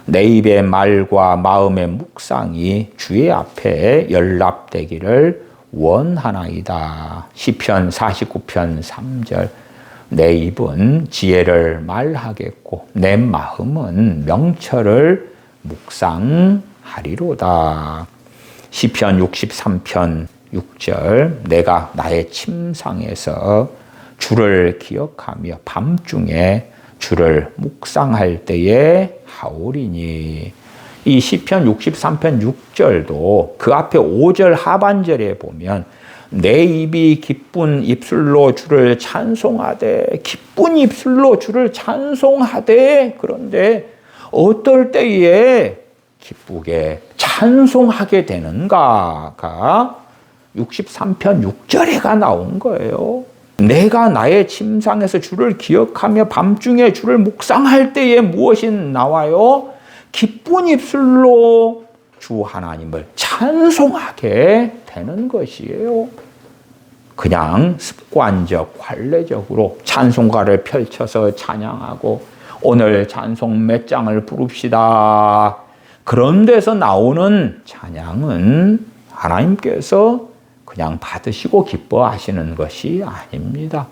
Speaker 1: 내 입의 말과 마음의 묵상이 주의 앞에 연락되기를 원하나이다. 시편 49편 3절 내 입은 지혜를 말하겠고 내 마음은 명철을 묵상하리로다. 시편 63편 6절 내가 나의 침상에서 주를 기억하며 밤중에 주를 묵상할 때에 하오리니. 이 시편 63편 6절도 그 앞에 5절 하반절에 보면 내 입이 기쁜 입술로 주를 찬송하되, 기쁜 입술로 주를 찬송하되, 그런데 어떨 때에 기쁘게 찬송하게 되는가가 63편 6절에가 나온 거예요. 내가 나의 침상에서 주를 기억하며 밤중에 주를 묵상할 때에 무엇이 나와요? 기쁜 입술로 주 하나님을 찬송하게 되는 것이에요. 그냥 습관적, 관례적으로 찬송가를 펼쳐서 찬양하고 오늘 찬송 몇 장을 부릅시다. 그런 데서 나오는 찬양은 하나님께서 그냥 받으시고 기뻐하시는 것이 아닙니다.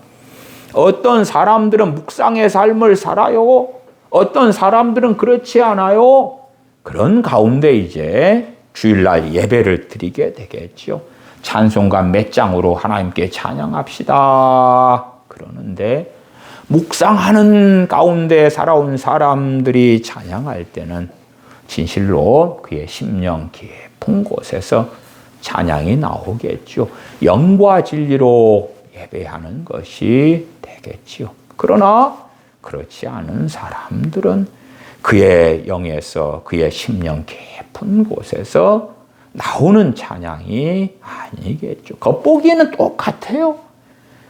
Speaker 1: 어떤 사람들은 묵상의 삶을 살아요. 어떤 사람들은 그렇지 않아요. 그런 가운데 이제 주일날 예배를 드리게 되겠죠. 찬송가 몇 장으로 하나님께 찬양합시다. 그러는데 묵상하는 가운데 살아온 사람들이 찬양할 때는 진실로 그의 심령 깊은 곳에서 찬양이 나오겠죠. 영과 진리로 예배하는 것이 되겠지요. 그러나 그렇지 않은 사람들은 그의 영에서, 그의 심령 깊은 곳에서 나오는 찬양이 아니겠죠. 겉보기에는 똑같아요.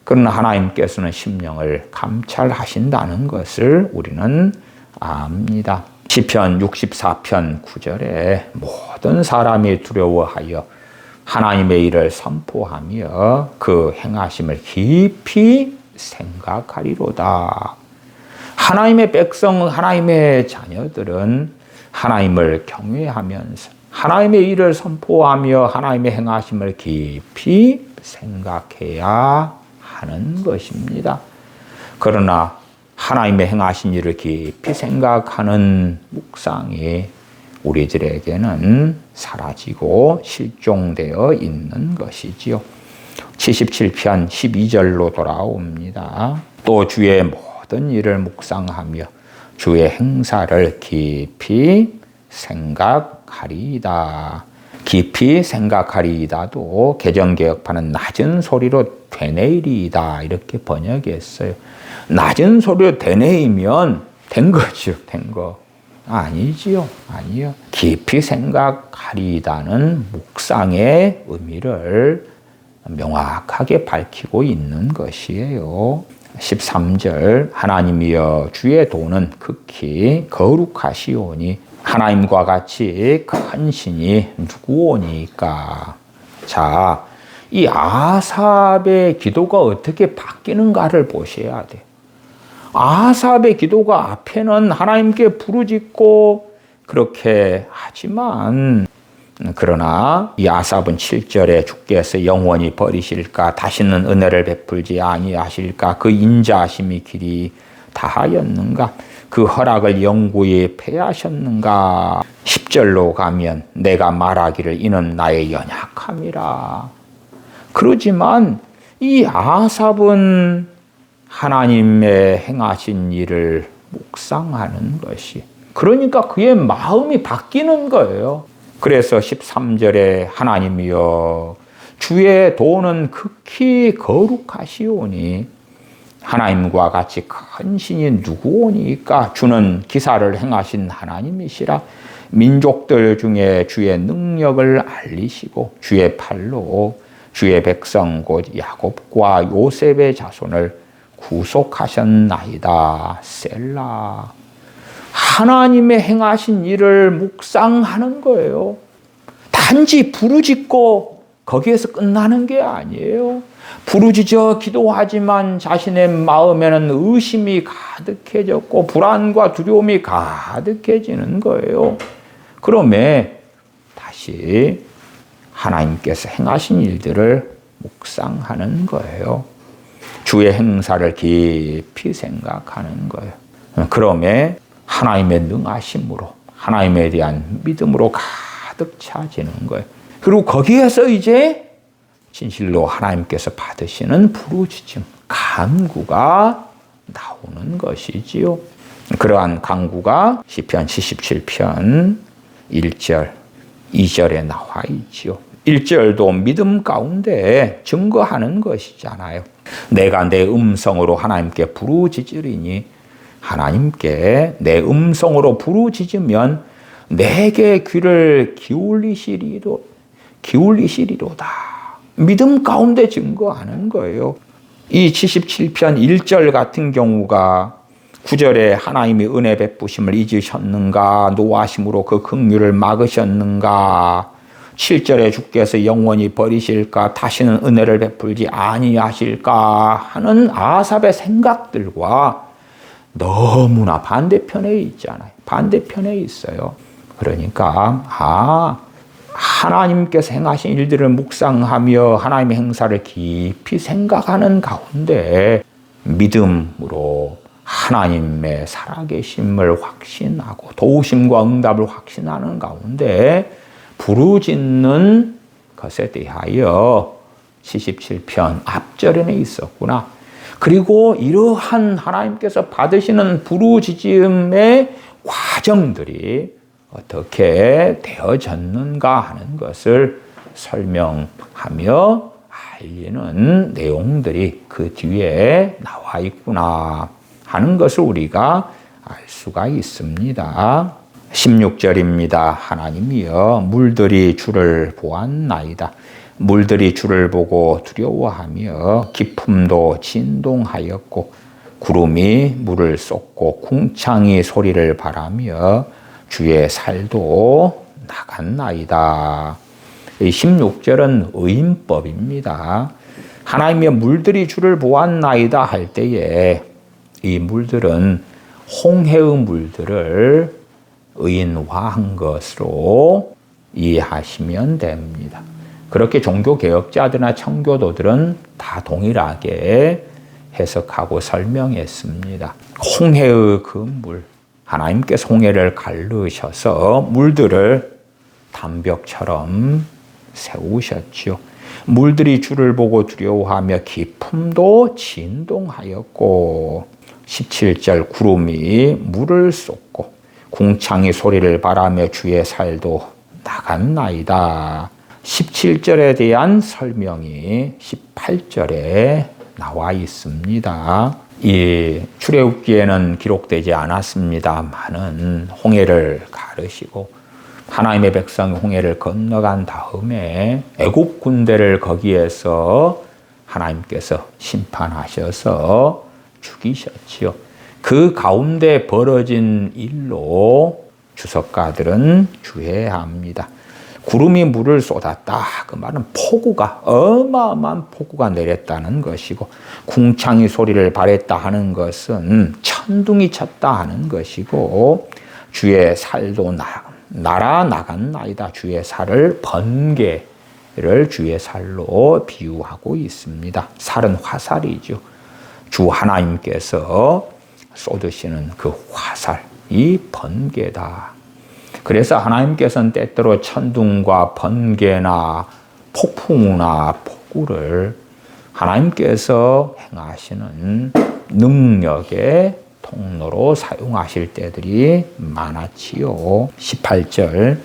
Speaker 1: 그러나 하나님께서는 심령을 감찰하신다는 것을 우리는 압니다. 시편 64편 9절에 모든 사람이 두려워하여 하나님의 일을 선포하며 그 행하심을 깊이 생각하리로다. 하나님의 백성, 하나님의 자녀들은 하나님을 경외하면서 하나님의 일을 선포하며 하나님의 행하심을 깊이 생각해야 하는 것입니다. 그러나 하나님의 행하신 일을 깊이 생각하는 묵상이 우리들에게는 사라지고 실종되어 있는 것이지요. 77편 12절로 돌아옵니다. 또 주의 모든 일을 묵상하며 주의 행사를 깊이 생각하리이다. 깊이 생각하리이다도 개정개혁판은 낮은 소리로 되뇌이리이다 이렇게 번역했어요. 낮은 소리로 되뇌이면 된 거죠. 된 거. 아니지요. 아니요. 깊이 생각하리이다는 묵상의 의미를 명확하게 밝히고 있는 것이에요. 13절 하나님이여 주의 도는 극히 거룩하시오니 하나님과 같이 큰 신이 누구오니까. 자, 이 아삽의 기도가 어떻게 바뀌는가를 보셔야 돼요. 아삽의 기도가 앞에는 하나님께 부르짖고 그렇게 하지만 그러나 이 아삽은 7절에 주께서 영원히 버리실까 다시는 은혜를 베풀지 아니하실까 그 인자하심이 길이 다하였는가 그 허락을 영구히 폐하셨는가. 10절로 가면 내가 말하기를 이는 나의 연약함이라. 그러지만 이 아삽은 하나님의 행하신 일을 묵상하는 것이, 그러니까 그의 마음이 바뀌는 거예요. 그래서 13절에 하나님이여 주의 도는 극히 거룩하시오니 하나님과 같이 큰 신이 누구오니까. 주는 기사를 행하신 하나님이시라. 민족들 중에 주의 능력을 알리시고 주의 팔로 주의 백성 곧 야곱과 요셉의 자손을 구속하셨나이다. 셀라. 하나님의 행하신 일을 묵상하는 거예요. 단지 부르짖고 거기에서 끝나는 게 아니에요. 부르짖어 기도하지만 자신의 마음에는 의심이 가득해졌고 불안과 두려움이 가득해지는 거예요. 그러면 다시 하나님께서 행하신 일들을 묵상하는 거예요. 주의 행사를 깊이 생각하는 거예요. 그러면 하나님의 능하심으로 하나님에 대한 믿음으로 가득 차지는 거예요. 그리고 거기에서 이제 진실로 하나님께서 받으시는 부르짖음, 간구가 나오는 것이지요. 그러한 간구가 시편 77편 1절, 2절에 나와 있지요. 1절도 믿음 가운데 증거하는 것이잖아요. 내가 내 음성으로 하나님께 부르짖으리니 하나님께 내 음성으로 부르짖으면 내게 귀를 기울이시리로다. 믿음 가운데 증거하는 거예요. 이 77편 1절 같은 경우가 9절에 하나님이 은혜 베푸심을 잊으셨는가, 노하심으로 그 긍휼을 막으셨는가, 7절에 주께서 영원히 버리실까, 다시는 은혜를 베풀지 아니하실까 하는 아삽의 생각들과 너무나 반대편에 있잖아요. 반대편에 있어요. 그러니까 하나님께서 행하신 일들을 묵상하며 하나님의 행사를 깊이 생각하는 가운데 믿음으로 하나님의 살아계심을 확신하고 도우심과 응답을 확신하는 가운데 부르짖는 것에 대하여 77편 앞절에는 있었구나. 그리고 이러한 하나님께서 받으시는 부르짖음의 과정들이 어떻게 되어졌는가 하는 것을 설명하며 알리는 내용들이 그 뒤에 나와 있구나 하는 것을 우리가 알 수가 있습니다. 16절입니다. 하나님이여 물들이 주를 보았나이다. 물들이 주를 보고 두려워하며 기품도 진동하였고 구름이 물을 쏟고 궁창이 소리를 바라며 주의 살도 나갔나이다. 16절은 의인법입니다. 하나님의 물들이 주를 보았나이다 할 때에 이 물들은 홍해의 물들을 의인화한 것으로 이해하시면 됩니다. 그렇게 종교개혁자들이나 청교도들은 다 동일하게 해석하고 설명했습니다. 홍해의 그 물, 하나님께서 홍해를 가르셔서 물들을 담벽처럼 세우셨죠. 물들이 주를 보고 두려워하며 기품도 진동하였고 17절 구름이 물을 쏟고 궁창이 소리를 바라며 주의 살도 나갔나이다. 17절에 대한 설명이 18절에 나와 있습니다. 이 출애굽기에는 기록되지 않았습니다만은 홍해를 가르시고 하나님의 백성이 홍해를 건너간 다음에 애굽 군대를 거기에서 하나님께서 심판하셔서 죽이셨지요. 그 가운데 벌어진 일로 주석가들은 주해합니다. 구름이 물을 쏟았다. 그 말은 폭우가 어마어마한 폭우가 내렸다는 것이고 궁창이 소리를 발했다 하는 것은 천둥이 쳤다 하는 것이고 주의 살도 날아 나갔나이다. 주의 살을 번개를 주의 살로 비유하고 있습니다. 살은 화살이죠. 주 하나님께서 쏟으시는 그 화살이 번개다. 그래서 하나님께서는 때때로 천둥과 번개나 폭풍우나 폭우를 하나님께서 행하시는 능력의 통로로 사용하실 때들이 많았지요. 18절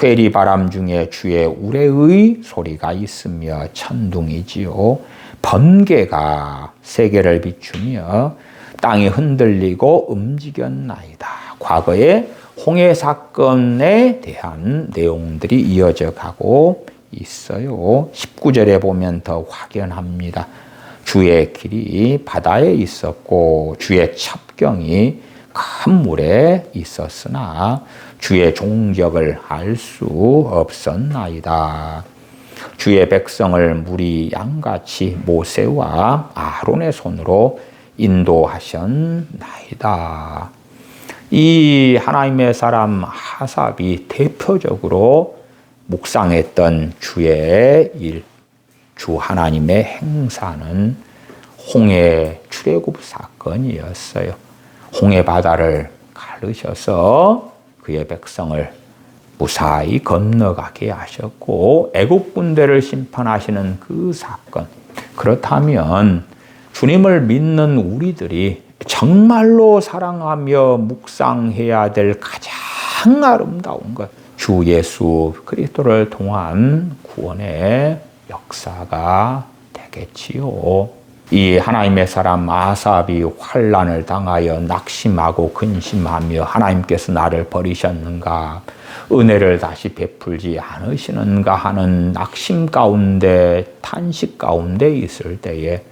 Speaker 1: 회리바람 중에 주의 우레의 소리가 있으며 천둥이지요. 번개가 세계를 비추며 땅이 흔들리고 움직였나이다. 과거에 홍해 사건에 대한 내용들이 이어져 가고 있어요. 19절에 보면 더 확연합니다. 주의 길이 바다에 있었고 주의 첩경이 큰 물에 있었으나 주의 종격을 알 수 없었나이다. 주의 백성을 물이 양같이 모세와 아론의 손으로 인도하셨나이다. 이 하나님의 사람 하삽이 대표적으로 묵상했던 주의 일, 주 하나님의 행사는 홍해 출애굽 사건이었어요. 홍해 바다를 가르셔서 그의 백성을 무사히 건너가게 하셨고 애국 군대를 심판하시는 그 사건. 그렇다면 주님을 믿는 우리들이 정말로 사랑하며 묵상해야 될 가장 아름다운 것, 주 예수 그리스도를 통한 구원의 역사가 되겠지요. 이 하나님의 사람 아삽이 환난을 당하여 낙심하고 근심하며 하나님께서 나를 버리셨는가, 은혜를 다시 베풀지 않으시는가 하는 낙심 가운데, 탄식 가운데 있을 때에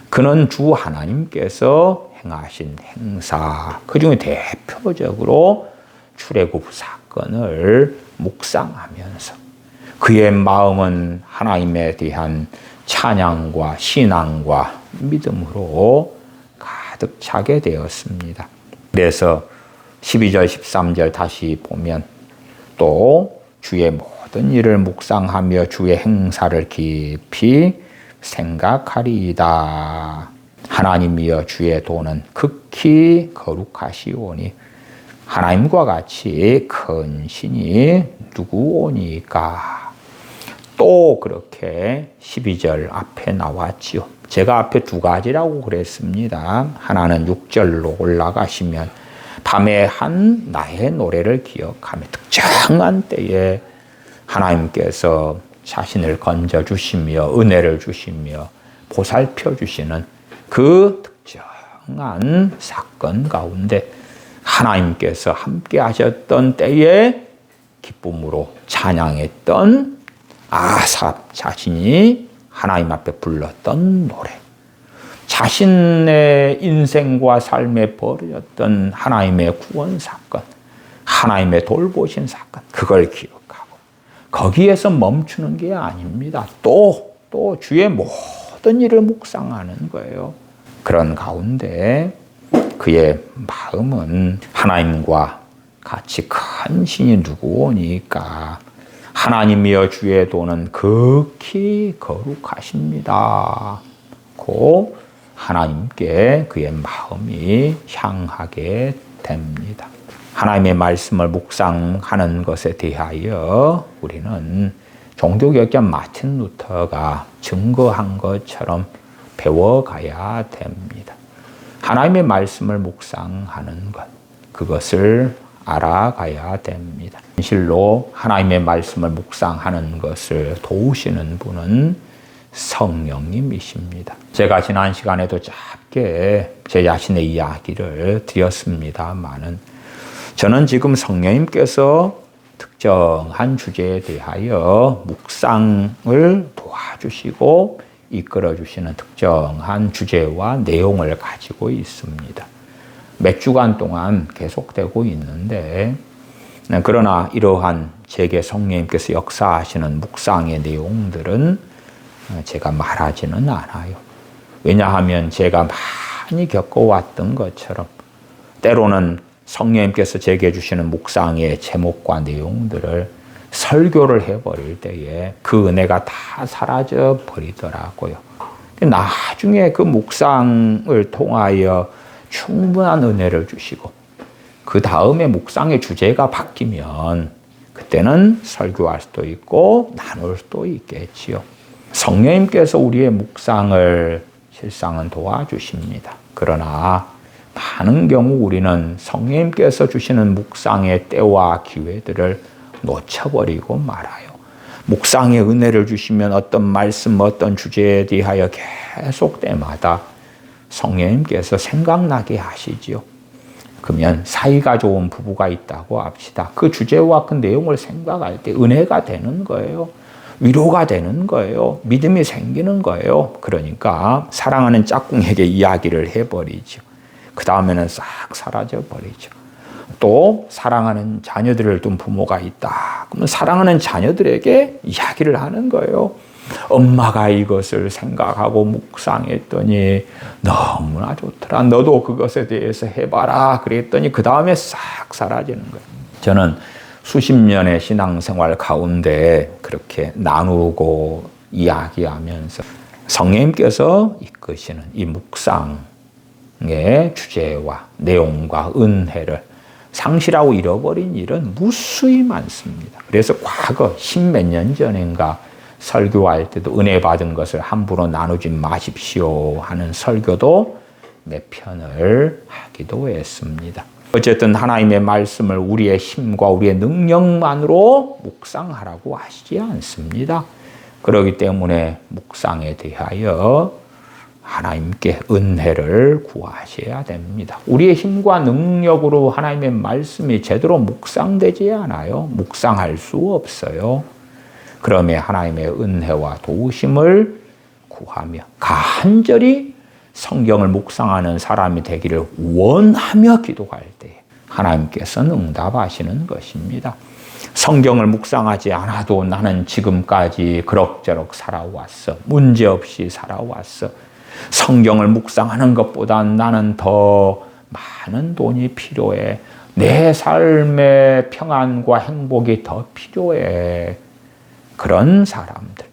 Speaker 1: 그는 주 하나님께서 행하신 행사, 그중에 대표적으로 출애굽 사건을 묵상하면서 그의 마음은 하나님에 대한 찬양과 신앙과 믿음으로 가득 차게 되었습니다. 그래서 12절 13절 다시 보면 또 주의 모든 일을 묵상하며 주의 행사를 깊이 생각하리이다. 하나님이여 주의 도는 극히 거룩하시오니 하나님과 같이 큰 신이 누구오니까. 또 그렇게 12절 앞에 나왔지요. 제가 앞에 두 가지라고 그랬습니다. 하나는 6절로 올라가시면 밤에 한 나의 노래를 기억하며 특정한 때에 하나님께서 자신을 건져주시며 은혜를 주시며 보살펴 주시는 그 특정한 사건 가운데 하나님께서 함께 하셨던 때에 기쁨으로 찬양했던 아삽 자신이 하나님 앞에 불렀던 노래, 자신의 인생과 삶에 벌어졌던 하나님의 구원 사건, 하나님의 돌보신 사건, 그걸 기억하고 거기에서 멈추는 게 아닙니다. 또 주의 모든 일을 묵상하는 거예요. 그런 가운데 그의 마음은 하나님과 같이 큰 신이 누구오니까 하나님이여 주의 도는 극히 거룩하십니다. 고 하나님께 그의 마음이 향하게 됩니다. 하나님의 말씀을 묵상하는 것에 대하여 우리는 종교개혁자 마틴 루터가 증거한 것처럼 배워가야 됩니다. 하나님의 말씀을 묵상하는 것, 그것을 알아가야 됩니다. 진실로 하나님의 말씀을 묵상하는 것을 도우시는 분은 성령님이십니다. 제가 지난 시간에도 짧게 제 자신의 이야기를 드렸습니다마는 저는 지금 성령님께서 특정한 주제에 대하여 묵상을 도와주시고 이끌어주시는 특정한 주제와 내용을 가지고 있습니다. 몇 주간 동안 계속되고 있는데, 그러나 이러한 제게 성령님께서 역사하시는 묵상의 내용들은 제가 말하지는 않아요. 왜냐하면 제가 많이 겪어왔던 것처럼 때로는 성령님께서 제게 주시는 묵상의 제목과 내용들을 설교를 해버릴 때에 그 은혜가 다 사라져 버리더라고요. 나중에 그 묵상을 통하여 충분한 은혜를 주시고 그 다음에 묵상의 주제가 바뀌면 그때는 설교할 수도 있고 나눌 수도 있겠지요. 성령님께서 우리의 묵상을 실상은 도와주십니다. 그러나 많은 경우 우리는 성령님께서 주시는 묵상의 때와 기회들을 놓쳐버리고 말아요. 묵상의 은혜를 주시면 어떤 말씀, 어떤 주제에 대하여 계속 때마다 성령님께서 생각나게 하시지요. 그러면 사이가 좋은 부부가 있다고 합시다. 그 주제와 그 내용을 생각할 때 은혜가 되는 거예요. 위로가 되는 거예요. 믿음이 생기는 거예요. 그러니까 사랑하는 짝꿍에게 이야기를 해버리죠. 그 다음에는 싹 사라져 버리죠. 또 사랑하는 자녀들을 둔 부모가 있다. 그러면 사랑하는 자녀들에게 이야기를 하는 거예요. 엄마가 이것을 생각하고 묵상했더니 너무나 좋더라. 너도 그것에 대해서 해봐라. 그랬더니 그 다음에 싹 사라지는 거예요. 저는 수십 년의 신앙생활 가운데 그렇게 나누고 이야기하면서 성령님께서 이끄시는 이 묵상의 주제와 내용과 은혜를 상실하고 잃어버린 일은 무수히 많습니다. 그래서 과거 십몇 년 전인가 설교할 때도 은혜 받은 것을 함부로 나누지 마십시오 하는 설교도 몇 편을 하기도 했습니다. 어쨌든 하나님의 말씀을 우리의 힘과 우리의 능력만으로 묵상하라고 하시지 않습니다. 그렇기 때문에 묵상에 대하여 하나님께 은혜를 구하셔야 됩니다. 우리의 힘과 능력으로 하나님의 말씀이 제대로 묵상되지 않아요. 묵상할 수 없어요. 그러면 하나님의 은혜와 도우심을 구하며 간절히 성경을 묵상하는 사람이 되기를 원하며 기도할 때 하나님께서는 응답하시는 것입니다. 성경을 묵상하지 않아도 나는 지금까지 그럭저럭 살아왔어. 문제없이 살아왔어. 성경을 묵상하는 것보다 나는 더 많은 돈이 필요해. 내 삶의 평안과 행복이 더 필요해. 그런 사람들.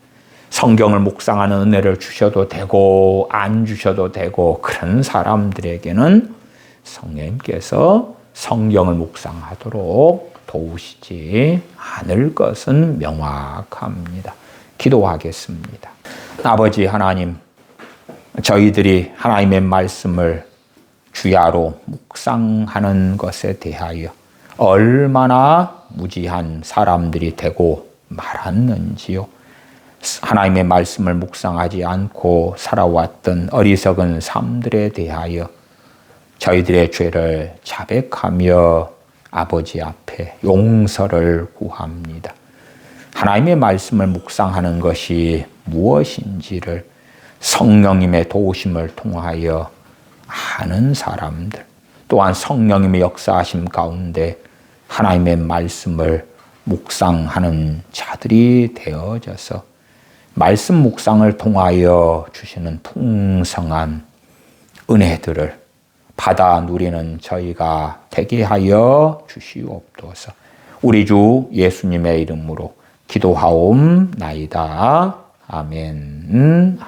Speaker 1: 성경을 묵상하는 은혜를 주셔도 되고 안 주셔도 되고 그런 사람들에게는 성령님께서 성경을 묵상하도록 도우시지 않을 것은 명확합니다. 기도하겠습니다. 아버지 하나님, 저희들이 하나님의 말씀을 주야로 묵상하는 것에 대하여 얼마나 무지한 사람들이 되고 말았는지요. 하나님의 말씀을 묵상하지 않고 살아왔던 어리석은 삶들에 대하여 저희들의 죄를 자백하며 아버지 앞에 용서를 구합니다. 하나님의 말씀을 묵상하는 것이 무엇인지를 성령님의 도우심을 통하여 아는 사람들, 또한 성령님의 역사하심 가운데 하나님의 말씀을 묵상하는 자들이 되어져서 말씀 묵상을 통하여 주시는 풍성한 은혜들을 받아 누리는 저희가 되게 하여 주시옵소서. 우리 주 예수님의 이름으로 기도하옵나이다. 아멘.